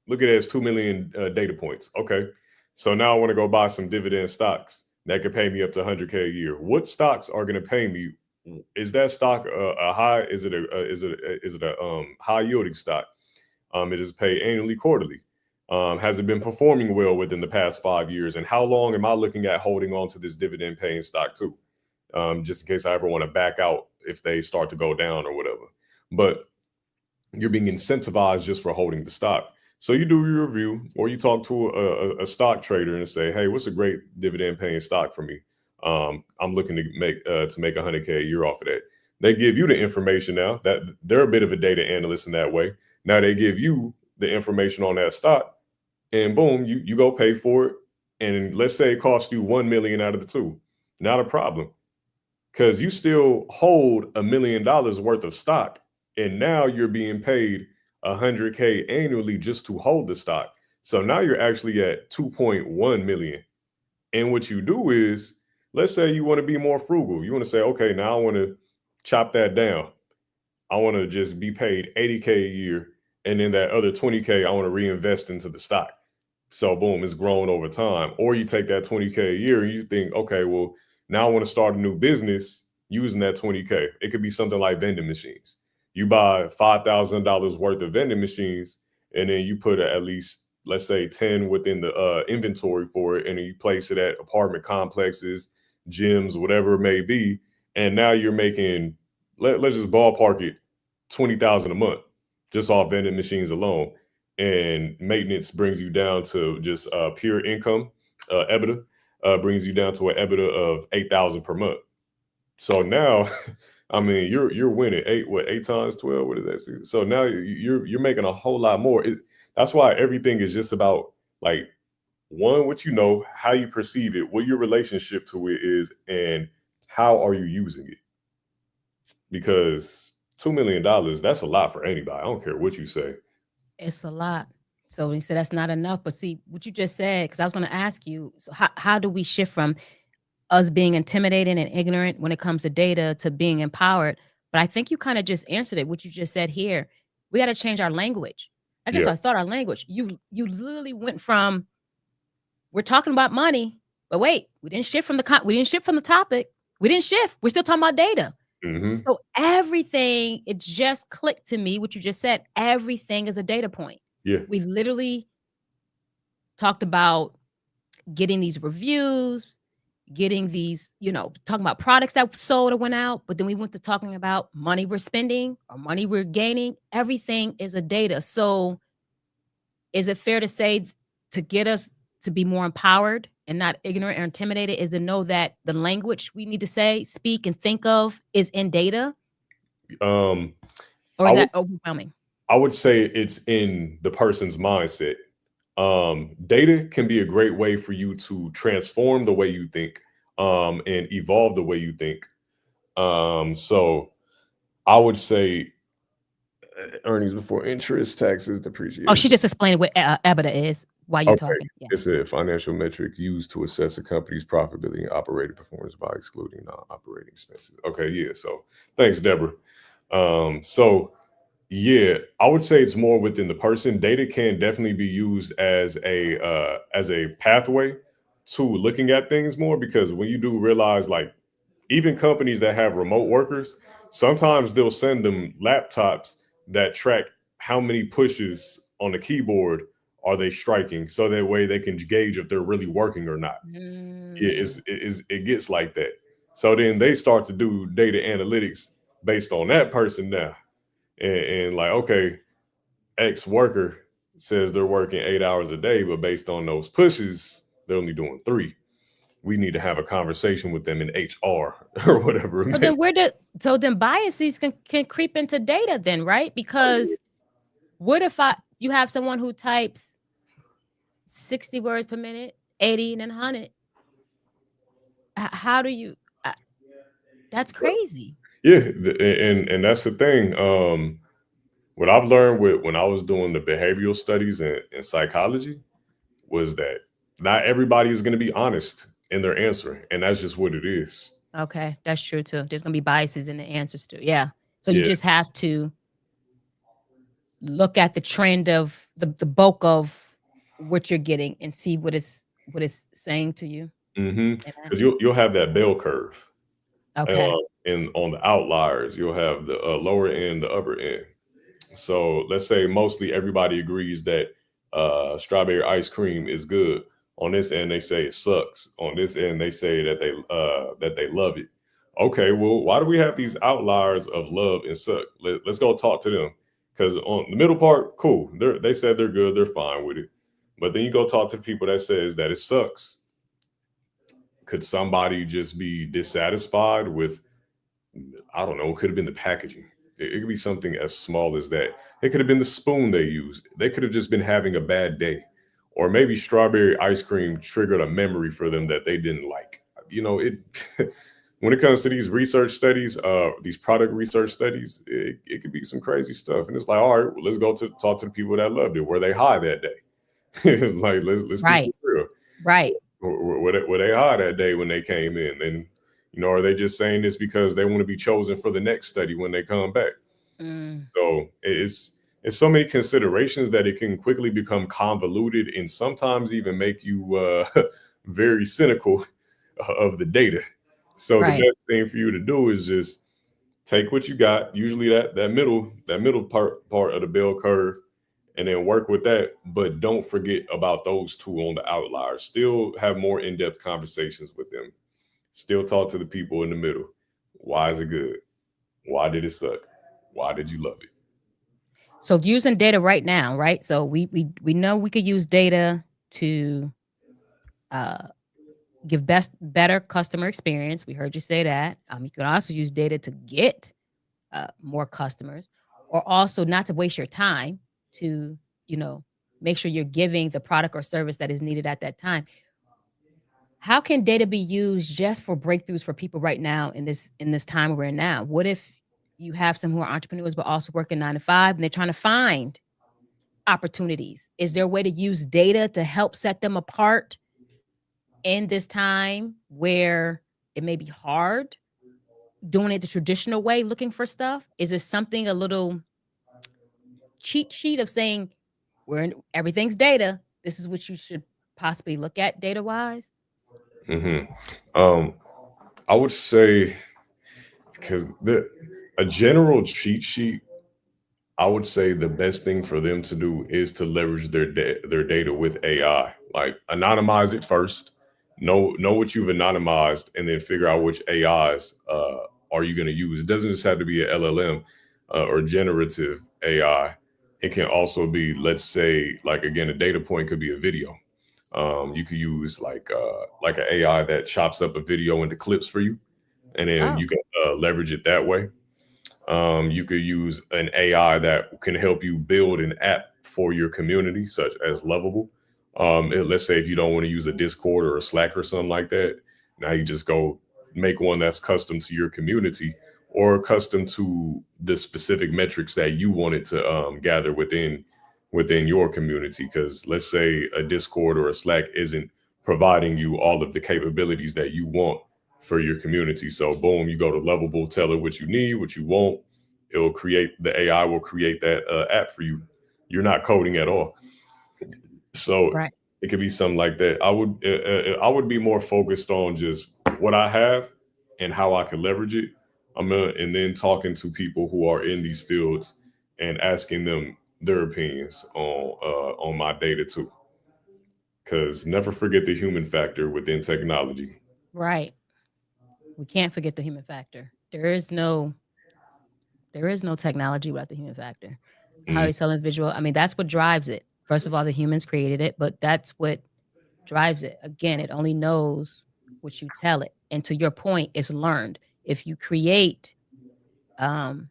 Look at it as 2 million data points. Okay, so now I want to go buy some dividend stocks that could pay me up to 100K a year. What stocks are going to pay me? Is that stock a high? Is it a high yielding stock? It is paid annually, quarterly. Has it been performing well within the past 5 years? And how long am I looking at holding on to this dividend paying stock too? Just in case I ever want to back out if they start to go down or whatever. But you're being incentivized just for holding the stock. So you do your review, or you talk to a stock trader and say, "Hey, what's a great dividend paying stock for me? I'm looking to make 100K a year off of that." They give you the information now. That they're a bit of a data analyst in that way. Now they give you the information on that stock, and boom, you go pay for it. And let's say it costs you 1 million out of the two, not a problem, because you still hold $1 million worth of stock, and now you're being paid 100K annually just to hold the stock. So now you're actually at 2.1 million. And what you do is, let's say you want to be more frugal. You want to say, okay, now I want to chop that down. I want to just be paid 80K a year, and then that other 20K I want to reinvest into the stock. So boom, it's grown over time. Or you take that 20K a year and you think, okay, well, now I want to start a new business using that 20K. It could be something like vending machines. You buy $5,000 worth of vending machines, and then you put at least, let's say, 10 within the inventory for it, and then you place it at apartment complexes, gyms, whatever it may be. And now you're making, let's just ballpark it, 20,000 a month just off vending machines alone. And maintenance brings you down to just pure income. EBITDA brings you down to an EBITDA of 8,000 per month. So now, I mean, you're winning eight times 12. What is that? So now you're making a whole lot more. That's why everything is just about, like, one, what you know, how you perceive it, what your relationship to it is, and how are you using it. Because $2 million, that's a lot for anybody. I don't care what you say. It's a lot. So when you said that's not enough, but see what you just said, because I was going to ask you, so how do we shift from us being intimidated and ignorant when it comes to data to being empowered? But I think you kind of just answered it, what you just said here. We got to change our language. I just Yeah. I thought our language. You literally went from, we're talking about money, but wait, we didn't shift from the topic. We didn't shift. We're still talking about data. Mm-hmm. So everything, it just clicked to me what you just said. Everything is a data point. Yeah. We've literally talked about getting these reviews, getting these, talking about products that sold or went out, but then we went to talking about money we're spending or money we're gaining. Everything is a data. So is it fair to say, to get us to be more empowered and not ignorant or intimidated is to know that the language we need to say, speak, and think of is in data? Um, Or I is would, that overwhelming? I would say it's in the person's mindset. Data can be a great way for you to transform the way you think, and evolve the way you think. So I would say earnings before interest, taxes, Oh, depreciation. she just explained what EBITDA is while you're Okay. talking. Yeah. It's a financial metric used to assess a company's profitability and operating performance by excluding non-operating expenses. Okay, yeah. So thanks, Deborah. So yeah, I would say it's more within the person. Data can definitely be used as a pathway to looking at things more, because when you do realize, like, even companies that have remote workers, sometimes they'll send them laptops that track how many pushes on the keyboard are they striking, so that way they can gauge if they're really working or not. It gets like that. So then they start to do data analytics based on that person now, and like, okay, X worker says they're working 8 hours a day, but based on those pushes, they're only doing 3. We need to have a conversation with them in HR or whatever. So then biases can creep into data then, right? Because what if you have someone who types 60 words per minute, 80 and then 100? How do you that's crazy. Yeah, and that's the thing. What I've learned when I was doing the behavioral studies and psychology was that not everybody is going to be honest in their answer, and that's just what it is. Okay, that's true too. There's gonna be biases in the answers too. Yeah. So you Yeah. just have to look at the trend of the bulk of what you're getting and see what it's saying to you. Because you'll have that bell curve, Okay. and on the outliers, you'll have the lower end, the upper end. So let's say mostly everybody agrees that strawberry ice cream is good. On this end, they say it sucks. On this end, they say that they love it. Okay, well, why do we have these outliers of love and suck? Let's go talk to them. Because on the middle part, cool. They said they're good. They're fine with it. But then you go talk to the people that says that it sucks. Could somebody just be dissatisfied with, I don't know, it could have been the packaging. It could be something as small as that. It could have been the spoon they used. They could have just been having a bad day. Or maybe strawberry ice cream triggered a memory for them that they didn't like. It when it comes to these research studies, these product research studies, it could be some crazy stuff. And it's like, all right, well, let's go to talk to the people that loved it. Were they high that day? Like, let's keep it real. Right. Were they high that day when they came in? And are they just saying this because they want to be chosen for the next study when they come back? So it's so many considerations that it can quickly become convoluted and sometimes even make you very cynical of the data. So the best thing for you to do is just take what you got, usually that middle part of the bell curve, and then work with that. But don't forget about those two on the outliers. Still have more in-depth conversations with them. Still talk to the people in the middle. Why is it good? Why did it suck? Why did you love it? So using data right now, right? So we know we could use data to give better customer experience. We heard you say that. You can also use data to get more customers, or also not to waste your time to make sure you're giving the product or service that is needed at that time. How can data be used just for breakthroughs for people right now in this time we're in now? What if you have some who are entrepreneurs but also working 9 to 5 and they're trying to find opportunities? Is there a way to use data to help set them apart in this time where it may be hard doing it the traditional way, looking for stuff? Is there something, a little cheat sheet of saying everything's data, this is what you should possibly look at data wise? I would say, because a general cheat sheet, I would say the best thing for them to do is to leverage their data with AI. Like, anonymize it first. Know what you've anonymized, and then figure out which AIs are you going to use. It doesn't just have to be a LLM or generative AI. It can also be, let's say, like, again, a data point could be a video. You could use like an AI that chops up a video into clips for you, and then Oh, you can leverage it that way. You could use an AI that can help you build an app for your community, such as Lovable. Let's say if you don't want to use a Discord or a Slack or something like that, now you just go make one that's custom to your community or custom to the specific metrics that you wanted to gather within your community. Because let's say a Discord or a Slack isn't providing you all of the capabilities that you want for your community. So boom, you go to Lovable, tell it what you need, what you want. The AI will create that app for you. You're not coding at all. So right. it could be something like that. I would be more focused on just what I have and how I can leverage it. And then talking to people who are in these fields and asking them their opinions on my data too. Because never forget the human factor within technology. Right. We can't forget the human factor. There is no technology without the human factor. I Mhm. always tell individual, I mean, that's what drives it. First of all, the humans created it, but that's what drives it. Again, it only knows what you tell it. And to your point, it's learned. If you create um,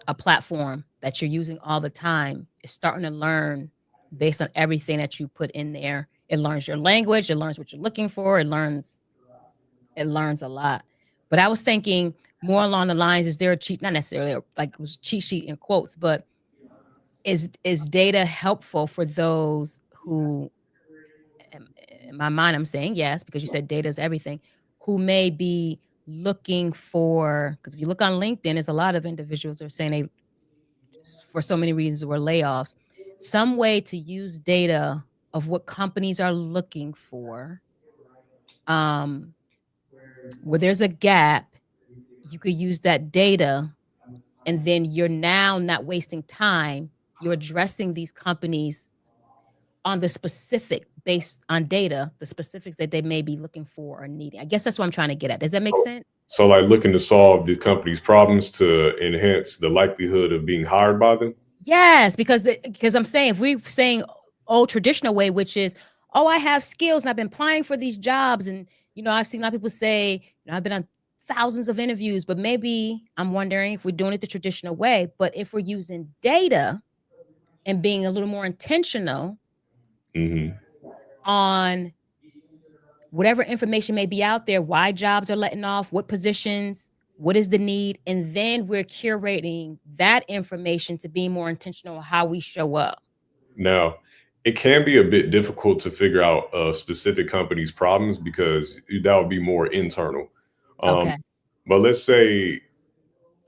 a platform that you're using all the time, it's starting to learn based on everything that you put in there. It learns your language, it learns what you're looking for, it learns a lot. But I was thinking more along the lines, is there a cheat, not necessarily like it was cheat sheet in quotes, but is data helpful for those who in my mind I'm saying yes, because you said data is everything, who may be looking for, because if you look on LinkedIn, there's a lot of individuals that are saying they, for so many reasons, were layoffs. Some way to use data of what companies are looking for, um, where there's a gap, you could use that data, and then you're now not wasting time. You're addressing these companies on the specific based on data, the specifics that they may be looking for or needing. I guess that's what I'm trying to get at. Does that make sense? So like looking to solve the company's problems to enhance the likelihood of being hired by them. Yes, because I'm saying if we're saying old traditional way, which is, oh, I have skills and I've been applying for these jobs, and I've seen a lot of people say, I've been on thousands of interviews, but maybe I'm wondering if we're doing it the traditional way. But if we're using data and being a little more intentional Hmm. on whatever information may be out there, why jobs are letting off, what positions, what is the need, and then we're curating that information to be more intentional on how we show up. Now, it can be a bit difficult to figure out a specific company's problems because that would be more internal. Um, Okay. but let's say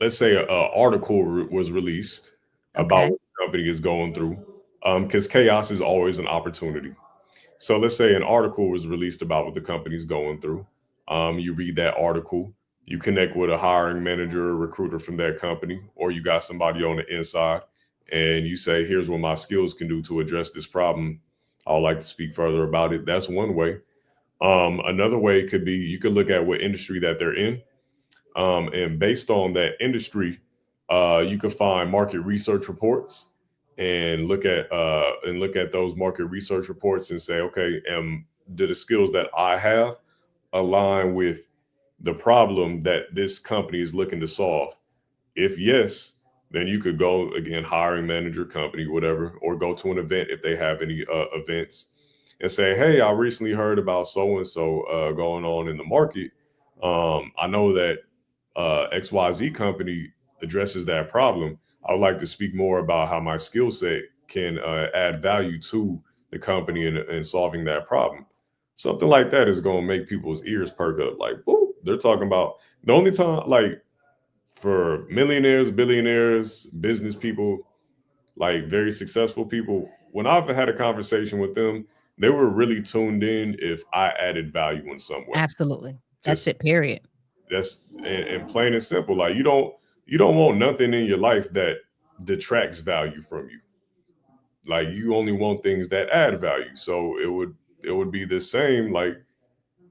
an article was released about Okay. what the company is going through, because chaos is always an opportunity. So let's say an article was released about what the company's going through. You read that article, you connect with a hiring manager or recruiter from that company, or you got somebody on the inside, and you say, "Here's what my skills can do to address this problem. I would like to speak further about it." That's one way. Another way could be you could look at what industry that they're in, and based on that industry, you can find market research reports and look at those market research reports and say, okay, do the skills that I have align with the problem that this company is looking to solve? If yes, then you could go again, hiring manager, company, whatever, or go to an event if they have any events and say, hey, I recently heard about so and so going on in the market. I know that XYZ company addresses that problem. I would like to speak more about how my skill set can add value to the company in solving that problem. Something like that is going to make people's ears perk up. Like, oh, they're talking about the only time, like for millionaires, billionaires, business people, like very successful people, when I've had a conversation with them, they were really tuned in if I added value in some way. Absolutely. That's Just it, period. that's and plain and simple. Like you don't want nothing in your life that detracts value from you. Like you only want things that add value. So it would be the same like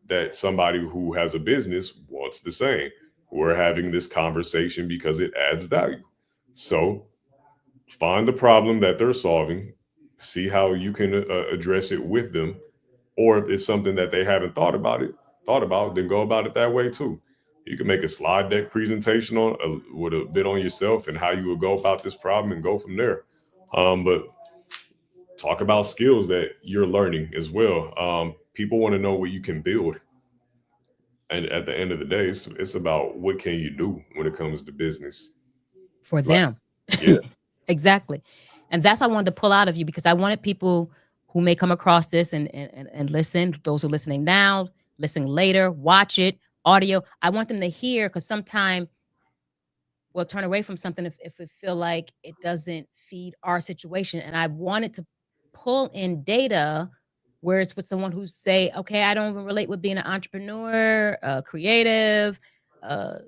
that somebody who has a business wants the same. We're having this conversation because it adds value. So find the problem that they're solving, see how you can address it with them, Or if it's something that they haven't thought about, then go about it that way too. You can make a slide deck presentation on with a bit on yourself and how you would go about this problem and go from there. But talk about skills that you're learning as well. People want to know what you can build. And at the end of the day, it's about what can you do when it comes to business. For Like, them. yeah. Exactly. And that's what I wanted to pull out of you, because I wanted people who may come across this and listen, those who are listening now, listen later, watch it, audio. I want them to hear, because sometimes we'll turn away from something if we feel like it doesn't feed our situation. And I wanted to pull in data where it's with someone who say, okay, I don't even relate with being an entrepreneur, creative, a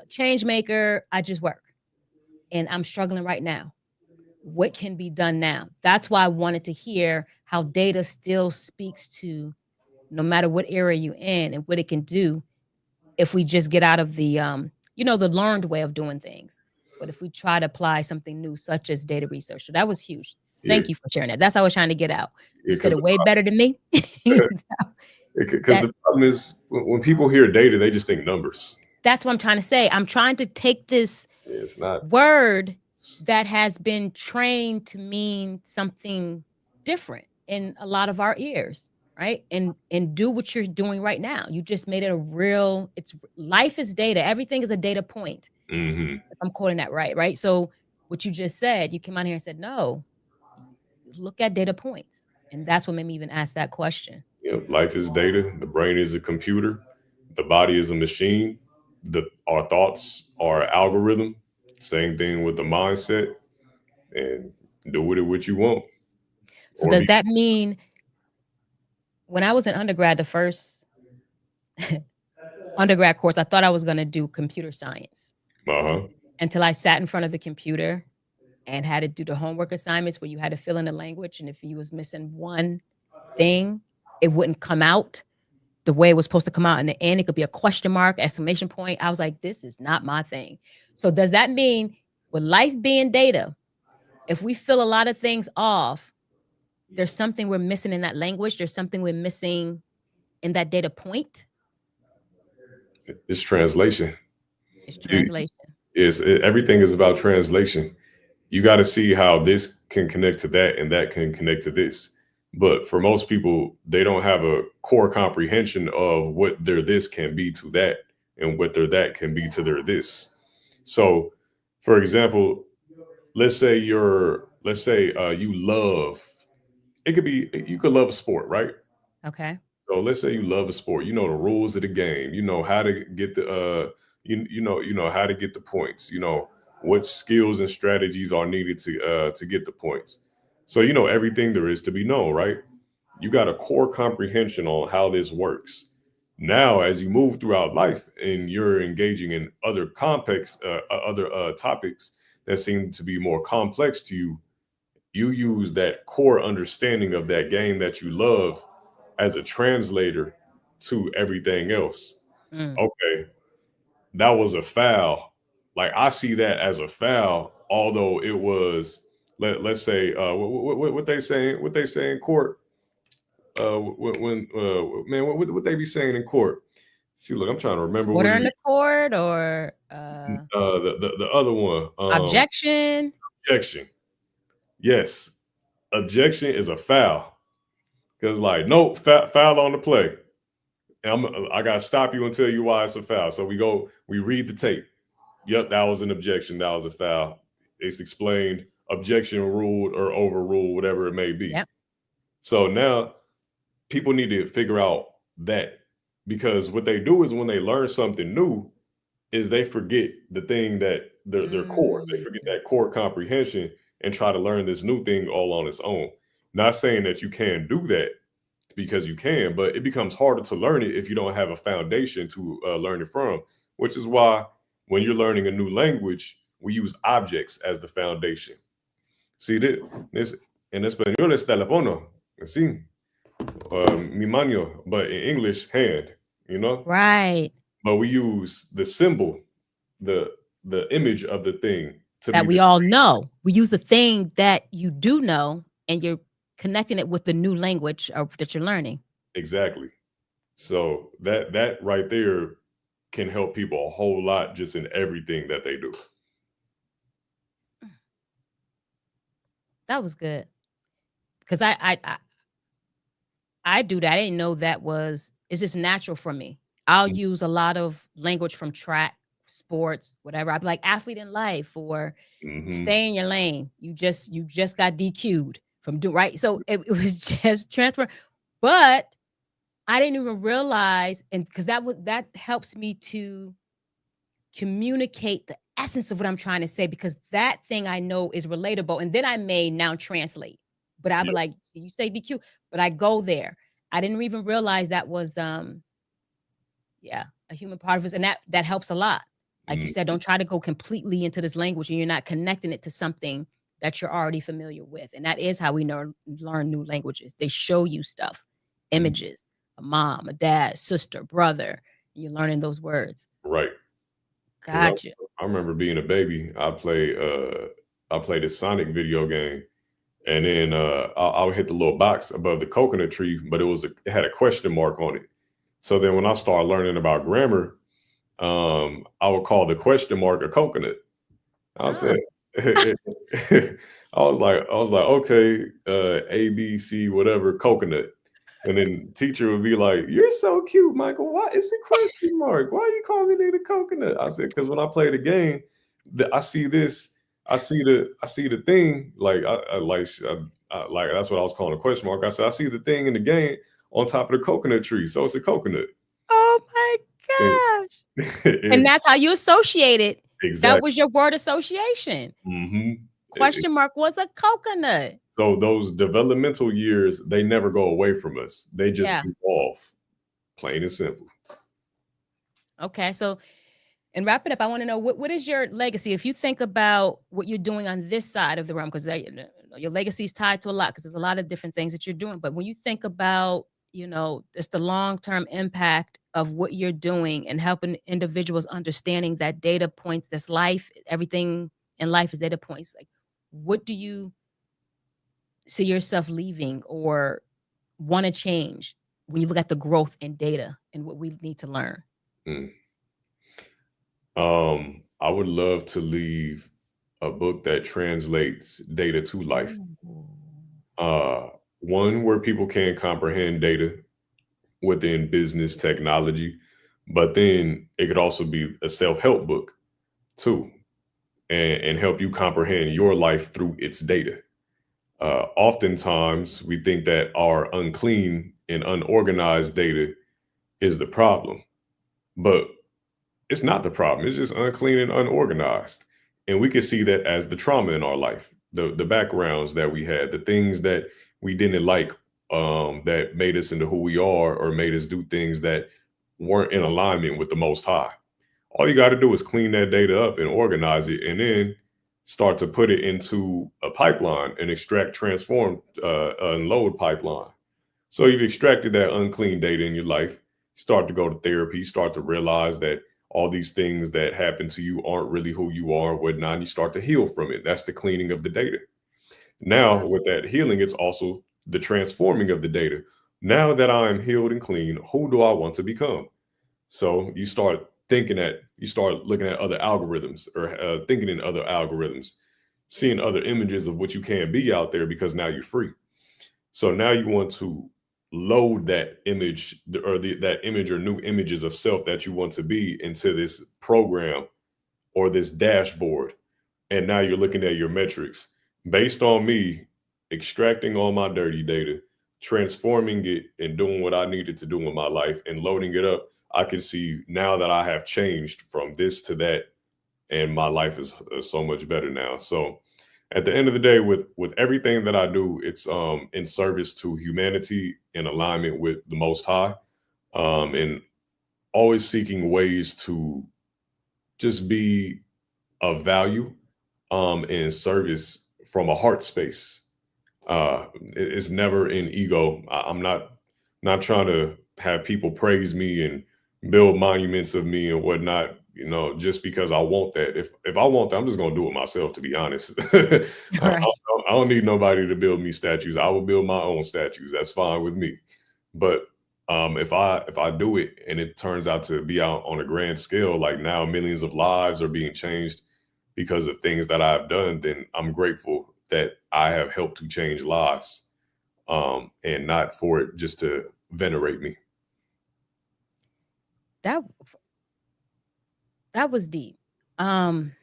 change maker. I just work and I'm struggling right now. What can be done now? That's why I wanted to hear how data still speaks to no matter what area you're in and what it can do if we just get out of the the learned way of doing things. But if we try to apply something new, such as data research. So that was huge. Thank you for sharing that. That's what I was trying to get out. You said it way better than me. Because the problem is when people hear data, they just think numbers. That's what I'm trying to say. I'm trying to take this It's not word that has been trained to mean something different in a lot of our ears, right? And do what you're doing right now. You just made it a real, life is data. Everything is a data point. Mm-hmm. If I'm quoting that right? So what you just said, you came out here and said, no, look at data points. And that's what made me even ask that question. Life is data. The brain is a computer. The body is a machine. Our thoughts are an algorithm. Same thing with the mindset. And do with it what you want. So does that mean when I was in undergrad, the first undergrad course, I thought I was going to do computer science until I sat in front of the computer and had to do the homework assignments where you had to fill in the language. And if you was missing one thing, it wouldn't come out the way it was supposed to come out in the end. It could be a question mark, exclamation point. I was like, this is not my thing. So does that mean with life being data, if we fill a lot of things off, there's something we're missing in that language? There's something we're missing in that data point? It's translation. It's translation. Everything is about translation. You got to see how this can connect to that and that can connect to this. But for most people, they don't have a core comprehension of what their this can be to that and what their that can be to their this. So, for example, let's say you love, you could love a sport, right? Okay. So let's say you love a sport, you know the rules of the game, you know how to get the you know how to get the points, you know what skills and strategies are needed to get the points. So you know everything there is to be known, right? You got a core comprehension on how this works. Now, as you move throughout life and you're engaging in other topics that seem to be more complex to you, you use that core understanding of that game that you love as a translator to everything else. Okay, that was a foul. Like I see that as a foul, although it was let's say what they saying in court. What they be saying in court? See, look, I'm trying to remember. Order in the court or the other one. Objection. Objection. Yes, objection is a foul. Because like, nope, foul on the play. And I gotta stop you and tell you why it's a foul. So we read the tape. Yep, that was an objection. That was a foul. It's explained, objection ruled or overruled, whatever it may be. Yep. So now people need to figure out that, because what they do is when they learn something new is they forget the thing that their core. They forget that core comprehension and try to learn this new thing all on its own. Not saying that you can't do that, because you can, but it becomes harder to learn it if you don't have a foundation to learn it from, which is why when you're learning a new language, we use objects as the foundation. See, this en español es teléfono, así, mi mano, but in English, hand, you know? Right. But we use the symbol, the image of the thing that we all know. We use the thing that you do know, and you're connecting it with the new language that you're learning. Exactly. So that right there can help people a whole lot just in everything that they do. That was good because I do that. I didn't know that was. It's just natural for me. I'll Mm. use a lot of language from track, sports, whatever. I'd be like athlete in life or Mhm. stay in your lane. You just got DQ'd from do right. So it was just transfer, but I didn't even realize, and because that helps me to communicate the essence of what I'm trying to say because that thing I know is relatable. And then I may now translate. But I'll be Yep. like, you say DQ, but I go there. I didn't even realize that was yeah, a human part of us. And that helps a lot. Like you Mm. said, don't try to go completely into this language and you're not connecting it to something that you're already familiar with. And that is how we learn new languages. They show you stuff, Mm. images, a mom, a dad, sister, brother. And you're learning those words. Right. Because Gotcha. I remember being a baby, I played a Sonic video game, and then I would hit the little box above the coconut tree, but it had a question mark on it. So then when I started learning about grammar, I would call the question mark a coconut. I Ah. said, I was like, okay, A, B, C, whatever, coconut. And then teacher would be like, "You're so cute, Michael. Why it's a question mark? Why are you calling it a coconut?" I said, "Because when I play the game, I see this, I see the thing, like that's what I was calling a question mark. I said, I see the thing in the game on top of the coconut tree, so it's a coconut." Oh my And, gosh. And and that's how you associate it. That exactly. was your word association. Hmm. Question mark was a coconut. So those developmental years, they never go away from us. They just Yeah. evolve, plain and simple. Okay. So, and wrap it up, I want to know what is your legacy? If you think about what you're doing on this side of the realm, because your legacy is tied to a lot, because there's a lot of different things that you're doing. But when you think about, just the long-term impact of what you're doing and helping individuals understanding that data points, this life, everything in life is data points. Like, what do you see yourself leaving or want to change when you look at the growth in data and what we need to learn? Mm. I would love to leave a book that translates data to life. Ooh. Uh, One where people can comprehend data within business technology, but then it could also be a self-help book too, and help you comprehend your life through its data. Oftentimes, we think that our unclean and unorganized data is the problem, but it's not the problem. It's just unclean and unorganized. And we can see that as the trauma in our life, the backgrounds that we had, the things that we didn't like, that made us into who we are or made us do things that weren't in alignment with the Most High. All you got to do is clean that data up and organize it, and then start to put it into a pipeline and extract, transform, unload pipeline. So you've extracted that unclean data in your life, start to go to therapy, start to realize that all these things that happen to you aren't really who you are, whatnot, and you start to heal from it. That's the cleaning of the data. Now, Wow. with that healing, it's also the transforming of the data. Now that I am healed and clean, who do I want to become? So you start looking at other algorithms or thinking in other algorithms, seeing other images of what you can be out there because now you're free. So now you want to load that image that image or new images of self that you want to be into this program or this dashboard. And now you're looking at your metrics based on me extracting all my dirty data, transforming it and doing what I needed to do in my life and loading it up. I can see now that I have changed from this to that, and my life is so much better now. So at the end of the day, with everything that I do, it's in service to humanity, in alignment with the Most High, and always seeking ways to just be of value, and service from a heart space. It's never in ego. I'm not trying to have people praise me and build monuments of me and whatnot. Just because I want that. If I want that, I'm just gonna do it myself. To be honest, Right. I don't need nobody to build me statues. I will build my own statues. That's fine with me. But If I do it and it turns out to be out on a grand scale, like now millions of lives are being changed because of things that I've done, then I'm grateful that I have helped to change lives, and not for it just to venerate me. That was deep. When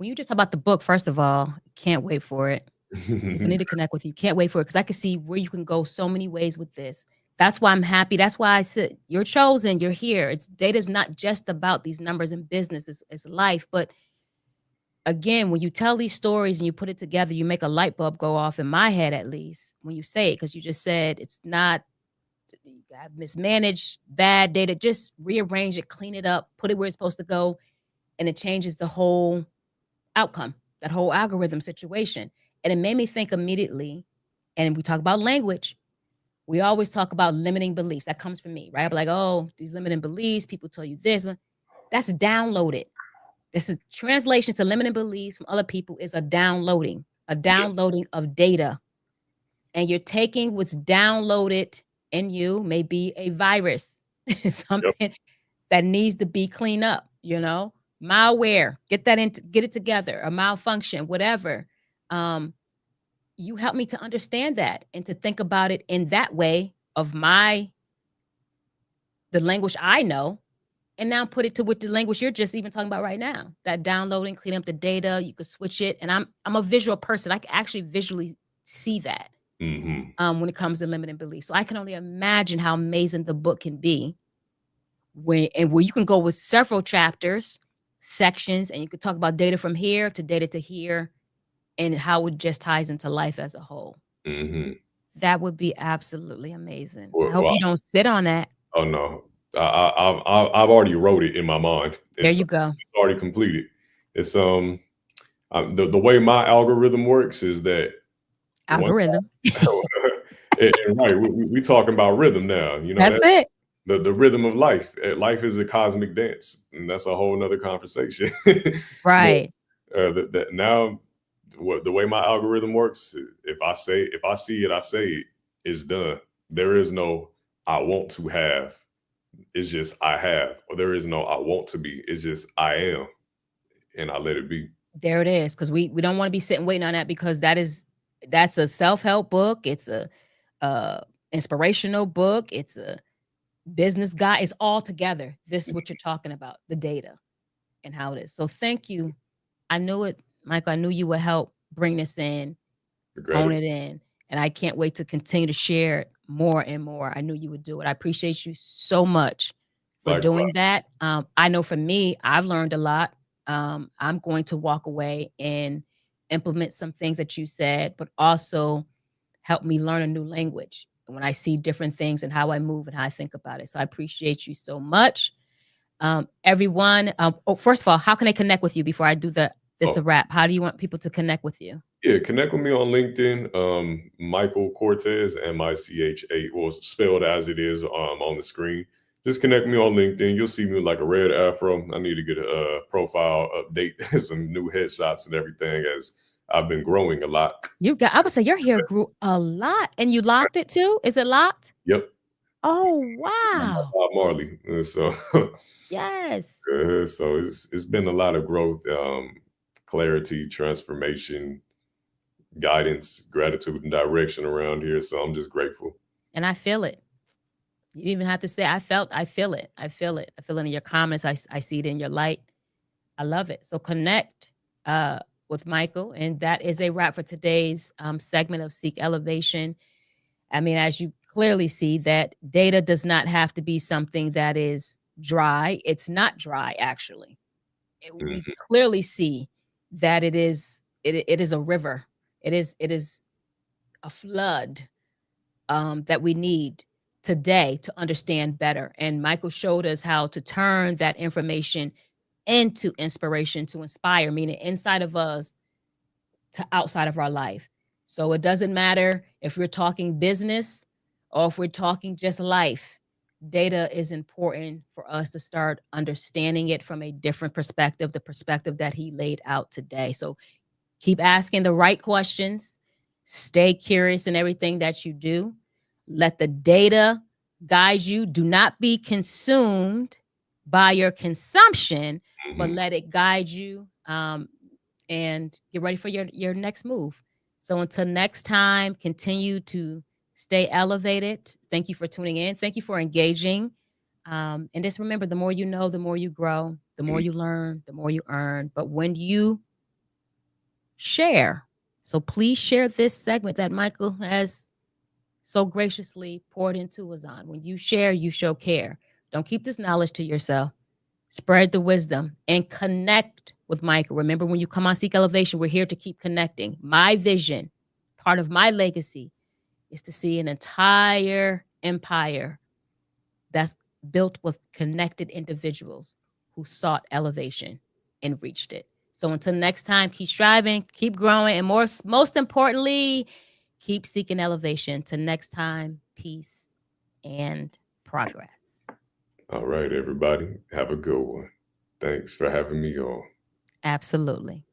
you just talk about the book, first of all, can't wait for it. People need to connect with you. Can't wait for it because I can see where you can go so many ways with this. That's why I'm happy. That's why I said you're chosen. You're here. It's data's not just about these numbers in business. It's life. But again, when you tell these stories and you put it together, you make a light bulb go off in my head, at least when you say it, because you just said it's not. You have mismanaged bad data. Just rearrange it, clean it up, put it where it's supposed to go, and it changes the whole outcome, that whole algorithm situation. And it made me think immediately, and we talk about language. We always talk about limiting beliefs. That comes from me, right? I'm like, oh, these limiting beliefs, people tell you this. That's downloaded. This is translation to limiting beliefs from other people is a downloading of data. And you're taking what's downloaded in you, may be a virus, something that needs to be cleaned up, malware, get it together, a malfunction, whatever. You help me to understand that and to think about it in that way of the language I know, and now put it to with the language you're just even talking about right now. That downloading, clean up the data, you could switch it. And I'm a visual person. I can actually visually see that when it comes to limiting beliefs. So I can only imagine how amazing the book can be where you can go with several chapters, sections, and you could talk about data from here to data to here and how it just ties into life as a whole. That would be absolutely amazing. I hope you don't sit on that. Oh no, I've already wrote it in my mind. There you go. It's already completed. It's the way my algorithm works is that algorithm. And right, we talking about rhythm now. That's it. The rhythm of life. Life is a cosmic dance, and that's a whole nother conversation. Right. That now, the way my algorithm works, if I see it, I say it. It's done. There is no I want to have. It's just I have. Or there is no I want to be. It's just I am, and I let it be. There it is. Because we don't want to be sitting waiting on that, because that's a self-help book. It's a inspirational book. It's a business guide. It's all together. This is what you're talking about, the data and how it is. So thank you. I knew it, Michael. I knew you would help bring this in, hone it in. And I can't wait to continue to share it more and more. I knew you would do it. I appreciate you so much for doing that. I know for me, I've learned a lot. I'm going to walk away and implement some things that you said, but also help me learn a new language when I see different things and how I move and how I think about it. So I appreciate you so much. Everyone, first of all, how can they connect with you before I do this a wrap? How do you want people to connect with you? Yeah, connect with me on LinkedIn, Michael Cortez, MICH8, well, spelled as it is on the screen. Just connect me on LinkedIn. You'll see me with like a red afro. I need to get a profile update, some new headshots and everything, as I've been growing a lot. I would say your hair grew a lot, and you locked it too. Is it locked? Yep. Oh wow. Bob Marley. So yes. So it's been a lot of growth, clarity, transformation, guidance, gratitude, and direction around here. So I'm just grateful. And I feel it. You didn't even have to say I feel it. I feel it. I feel it in your comments. I see it in your light. I love it. So connect with Michael. And that is a wrap for today's segment of Seek Elevation. I mean, as you clearly see, that data does not have to be something that is dry. It's not dry, actually. We clearly see that it is a river. It is a flood that we need today to understand better. And Michael showed us how to turn that information into inspiration to inspire, meaning inside of us to outside of our life. So it doesn't matter if we're talking business or if we're talking just life. Data is important for us to start understanding it from a different perspective, the perspective that he laid out today. So keep asking the right questions. Stay curious in everything that you do. Let the data guide you. Do not be consumed by your consumption, but let it guide you, and get ready for your next move. So until next time, continue to stay elevated. Thank you for tuning in. Thank you for engaging. And just remember, the more you know, the more you grow, the more you learn, the more you earn. But when you share, so please share this segment that Michael has so graciously poured into us on. When you share, you show care. Don't keep this knowledge to yourself. Spread the wisdom and connect with Michael. Remember, when you come on Seek Elevation, we're here to keep connecting. My vision, part of my legacy, is to see an entire empire that's built with connected individuals who sought elevation and reached it. So until next time, keep striving, keep growing, and most importantly, keep seeking elevation. Till next time, peace and progress. All right, everybody. Have a good one. Thanks for having me on. Absolutely.